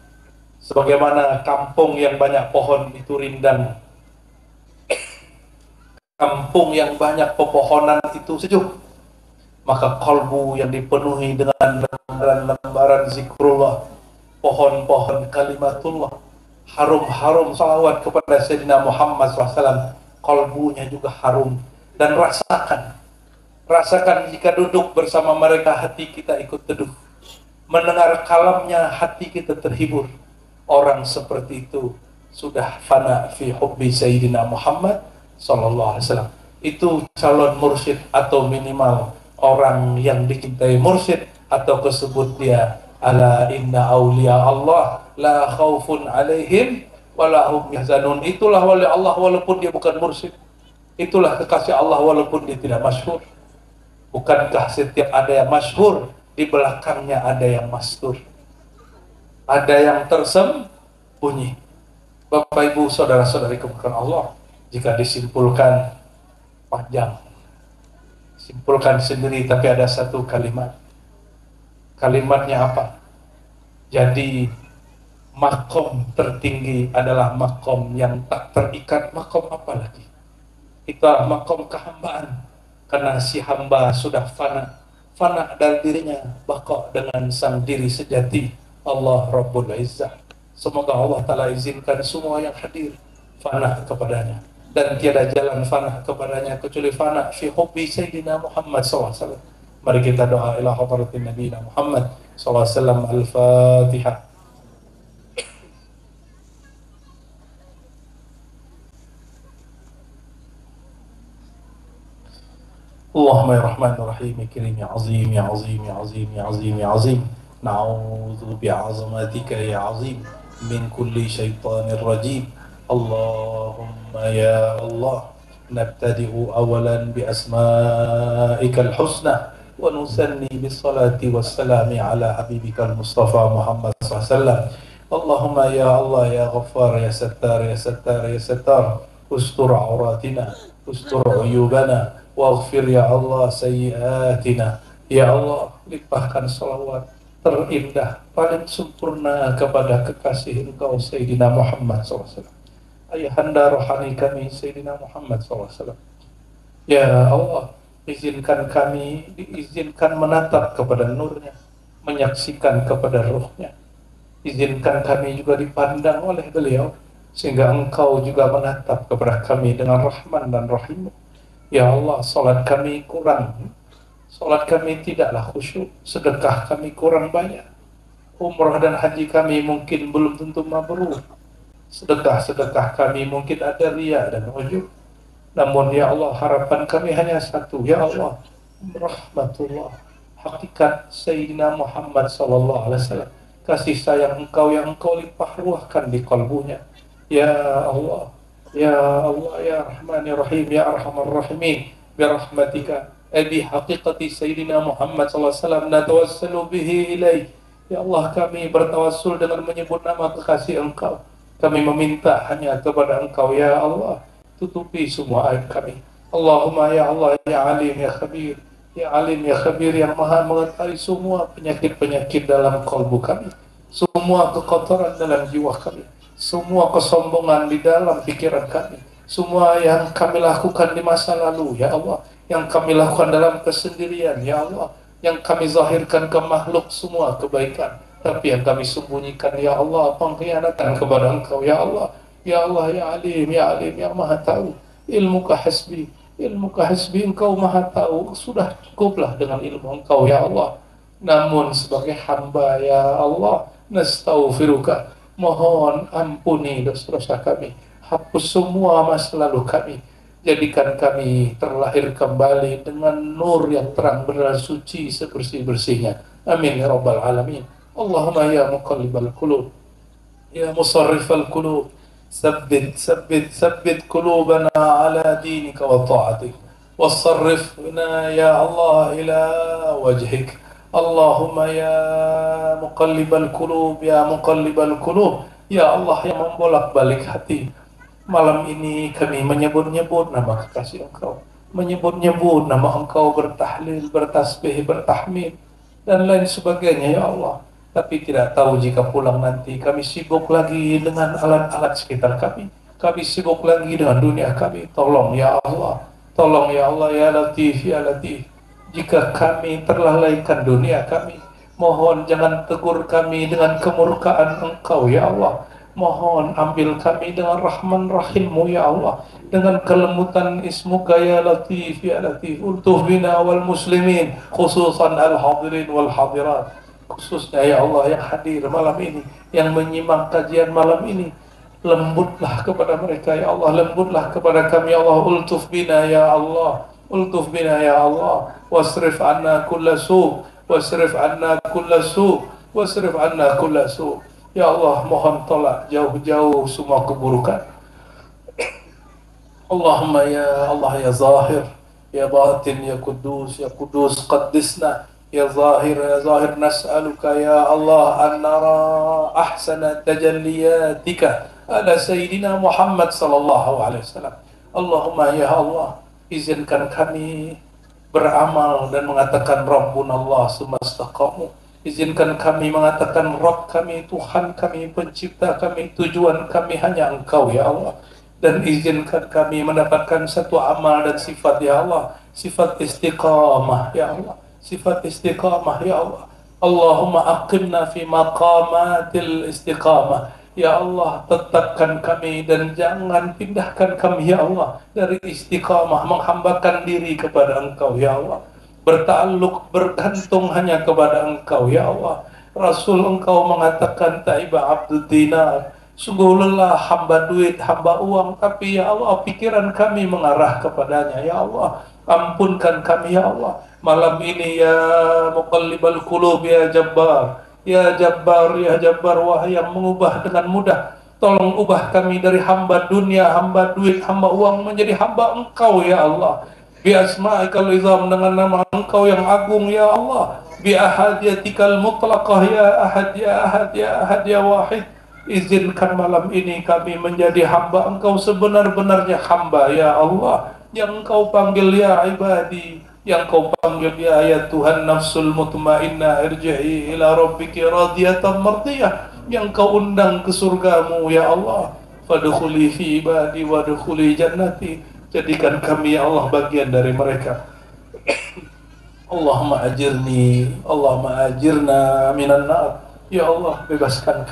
Sebagaimana kampung yang banyak pohon itu rindang, kampung yang banyak pepohonan itu sejuk, maka kalbu yang dipenuhi dengan lembaran zikrullah, pohon-pohon kalimatullah, harum-harum salawat kepada Sayyidina Muhammad SAW, kalbunya juga harum. Dan rasakan jika duduk bersama mereka, hati kita ikut teduh. Mendengar kalamnya, hati kita terhibur. Orang seperti itu sudah fana fi hubbi Sayyidina Muhammad SAW. Itu calon mursyid, atau minimal orang yang dicintai mursyid, atau kesebut dia ala inna awliya Allah la khawfun alaihim walahum yahzanun. Itulah wali Allah walaupun dia bukan mursyid. Itulah kekasih Allah walaupun dia tidak masyhur. Bukankah setiap ada yang masyhur, di belakangnya ada yang mastur, ada yang tersembunyi. Bapak Ibu saudara-saudari kemuliaan Allah, jika disimpulkan panjang, simpulkan sendiri, tapi ada satu kalimat. Kalimatnya apa? Jadi makom tertinggi adalah makom yang tak terikat. Makom apa lagi? Itulah makom kehambaan. Karena si hamba sudah fana dari dirinya, baqa dengan sang diri sejati Allah Rabbul Izzah. Semoga Allah Ta'ala izinkan semua yang hadir fana kepadanya, dan tiada jalan fana kepadanya kecuali fana fi hubbi Sayyidina Muhammad SAW. Mari kita doa ila hadratin Nabi Muhammad SAW. Al-Fatihah. اللهم يا رحمن الرحيم يا كريم يا عظيم يا عظيم يا عظيم يا عظيم يا عظيم، نعوذ بعظمتك يا عظيم من كل شيطان رجيم. اللهم يا الله نبتدئ أولا بأسمائك الحسنى ونثني بالصلاة والسلام على حبيبك المصطفى محمد صلى الله عليه وسلم. اللهم يا الله يا غفار يا ستار يا ستار يا ستار، استر عوراتنا استر عيوبنا waghfir ya Allah sayyiatina. Ya Allah, limpahkan salawat terindah paling sempurna kepada kekasih Engkau Sayyidina Muhammad SAW, ayahanda rohani kami Sayyidina Muhammad SAW. Ya Allah, izinkan kami diizinkan menatap kepada nurnya, menyaksikan kepada ruhnya. Izinkan kami juga dipandang oleh beliau, sehingga Engkau juga menatap kepada kami dengan Rahman dan Rahim. Ya Allah, salat kami kurang, salat kami tidaklah khusyuk, sedekah kami kurang banyak, umrah dan haji kami mungkin belum tentu mabrur, sedekah-sedekah kami mungkin ada riya dan ujub. Namun ya Allah, harapan kami hanya satu, ya Allah, rahmatullah, hakikat Sayyidina Muhammad SAW, kasih sayang Engkau yang Engkau limpah ruahkan di kalbunya. Ya Allah, ya Allah, ya Rahman ya Rahim, ya Arhamar Rahimin, birahmatika bi haqiqati Sayyidina Muhammad SAW natawassalu bihi ilaih. Ya Allah, kami bertawassul dengan menyebut nama kekasih Engkau. Kami meminta hanya kepada Engkau, ya Allah, tutupi semua aib kami. Allahumma ya Allah, ya Alim ya Khabir, ya Alim ya Khabir, yang maha mengetahui semua penyakit-penyakit dalam kalbu kami, semua kekotoran dalam jiwa kami, semua kesombongan di dalam pikiran kami, semua yang kami lakukan di masa lalu, ya Allah, yang kami lakukan dalam kesendirian, ya Allah, yang kami zahirkan ke makhluk semua kebaikan, tapi yang kami sembunyikan, ya Allah, pengkhianatan kepada Engkau, ya Allah, ya Allah, ya Alim, ya Alim, yang maha tahu. Ilmuka hasbi, ilmuka hasbi, Engkau maha tahu, sudah cukuplah dengan ilmu Engkau, ya Allah. Namun sebagai hamba, ya Allah, nastaghfiruka, mohon ampuni dosa-dosa kami, hapus semua masa lalu kami, jadikan kami terlahir kembali dengan nur yang terang benar suci sebersih-bersihnya. Amin ya rabbal alamin. Allahumma ya muqallibal qulub, ya musarrifal qulub, sabbit qulubana ala dinika wa ta'atik, wasarrifna ya Allah ila wajhik. Allahumma ya muqallibal qulub, ya muqallibal qulub, ya Allah yang membolak-balik hati. Malam ini kami menyebut-nyebut nama kekasih Engkau, menyebut-nyebut nama Engkau, bertahlil, bertasbih, bertahmid, dan lain sebagainya, ya Allah. Tapi tidak tahu jika pulang nanti kami sibuk lagi dengan alat-alat sekitar kami, kami sibuk lagi dengan dunia kami. Tolong ya Allah, tolong ya Allah, ya Latif, ya Latif. Jika kami terlalaikan dunia kami, mohon jangan tegur kami dengan kemurkaan Engkau, ya Allah. Mohon ambil kami dengan Rahman Rahimmu, ya Allah, dengan kelembutan Ismuka, ya Latif, ya Latif. Ultuh bina wal muslimin, khususan al-hadirin wal hadirat, khususnya ya Allah yang hadir malam ini, yang menyimak kajian malam ini. Lembutlah kepada mereka, ya Allah, lembutlah kepada kami, ya Allah. Ultuf bina ya Allah, ultuf bina ya Allah, wasrif anna kulla su', wasrif anna kulla su', wasrif anna kulla su'. Ya Allah, mohon tolak jauh-jauh semua keburukan. Allahumma ya Allah ya Zahir, ya Batin, ya Kudus, ya Kudus, qaddisna. Ya Zahir, ya Zahir, nas'aluka ya Allah an nara ahsana tajalliyatika ala Sayyidina Muhammad sallallahu alaihi wasallam. Allahumma ya Allah, izinkan kami beramal dan mengatakan Rabbuna Allah sumastaqamu. Izinkan kami mengatakan Rabb kami, Tuhan kami, pencipta kami, tujuan kami hanya Engkau, ya Allah. Dan izinkan kami mendapatkan satu amal dan sifat, ya Allah, sifat istiqamah, ya Allah, sifat istiqamah, ya Allah. Allahumma aqimna fi maqamatil istiqamah, Ya Allah, tetapkan kami dan jangan pindahkan kami ya Allah dari istiqamah menghambakan diri kepada Engkau ya Allah. Bertakluk, bergantung hanya kepada Engkau ya Allah. Rasul Engkau mengatakan Ta'iba Abdud Dinar, sungguh lelah hamba duit, hamba uang, tapi ya Allah pikiran kami mengarah kepadanya ya Allah. Ampunkan kami ya Allah. Malam ini ya Muqallibal Qulub ya Jabbar, ya Jabbar, ya Jabbar, wahai yang mengubah dengan mudah, tolong ubah kami dari hamba dunia, hamba duit, hamba uang menjadi hamba Engkau ya Allah. Bi asma'ikal izam, dengan nama Engkau yang agung ya Allah. Bi ahadiyatikal mutlaqah ya ahad ya ahad ya ahad ya wahid. Izinkan malam ini kami menjadi hamba Engkau sebenar-benarnya hamba ya Allah, yang Engkau panggil ya ibadi, yang Kau panggil ya Tuhan nafsul mutmainnah irji'i ila rabbiki radiyatan mardiyah, yang Kau undang ke surgamu ya Allah. Fadkhuli fi ibadi wadkhuli jannati, jadikan kami ya Allah bagian dari mereka. Allahumma ajirni, Allahumma ajirna minan nar. Ya Allah, bebaskan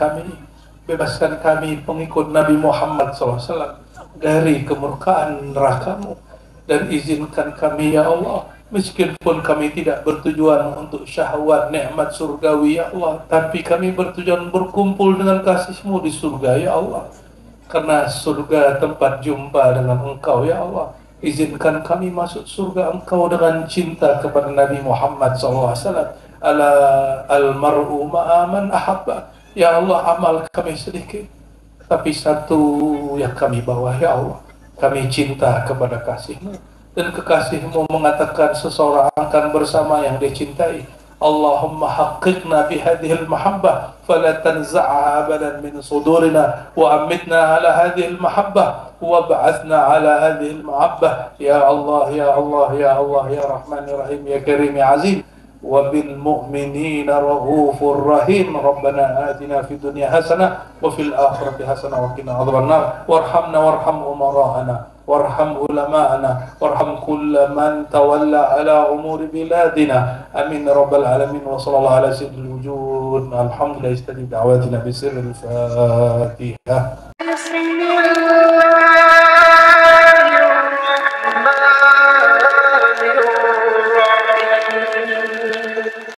kami pengikut Nabi Muhammad SAW dari kemurkaan neraka-Mu, dan izinkan kami ya Allah, meskipun kami tidak bertujuan untuk syahwat nikmat surgawi ya Allah, tapi kami bertujuan berkumpul dengan kasih-Mu di surga ya Allah, karena surga tempat jumpa dengan Engkau ya Allah. Izinkan kami masuk surga Engkau dengan cinta kepada Nabi Muhammad SAW. Ala almar'u ma'aman ahabba. Ya Allah, amal kami sedikit, tapi satu yang kami bawa ya Allah, kami cinta kepada kasih-Mu, dan kekasih-Mu mengatakan seseorang akan bersama yang dicintai. Allahumma haqqiqna bihadihil mahabbah fala tanza'ha abadan min sudurina wa amitna ala hadihil mahabbah wa ba'athna ala hadihil mahabbah ya Allah ya Allah ya Allah ya Rahman ya Rahim ya Karim ya Azim. وبالمؤمنين رؤوف رحيم ربنا آتنا في الدنيا حسنة وفي الآخرة حسنة وقنا عذاب النار وارحمنا وارحم أمراءنا وارحم علماءنا وارحم كل من تولى على أمور بلادنا آمين رب العالمين. وصلى الله على سيد الوجود. الحمد لله استجب دعواتنا بسر الفاتحة.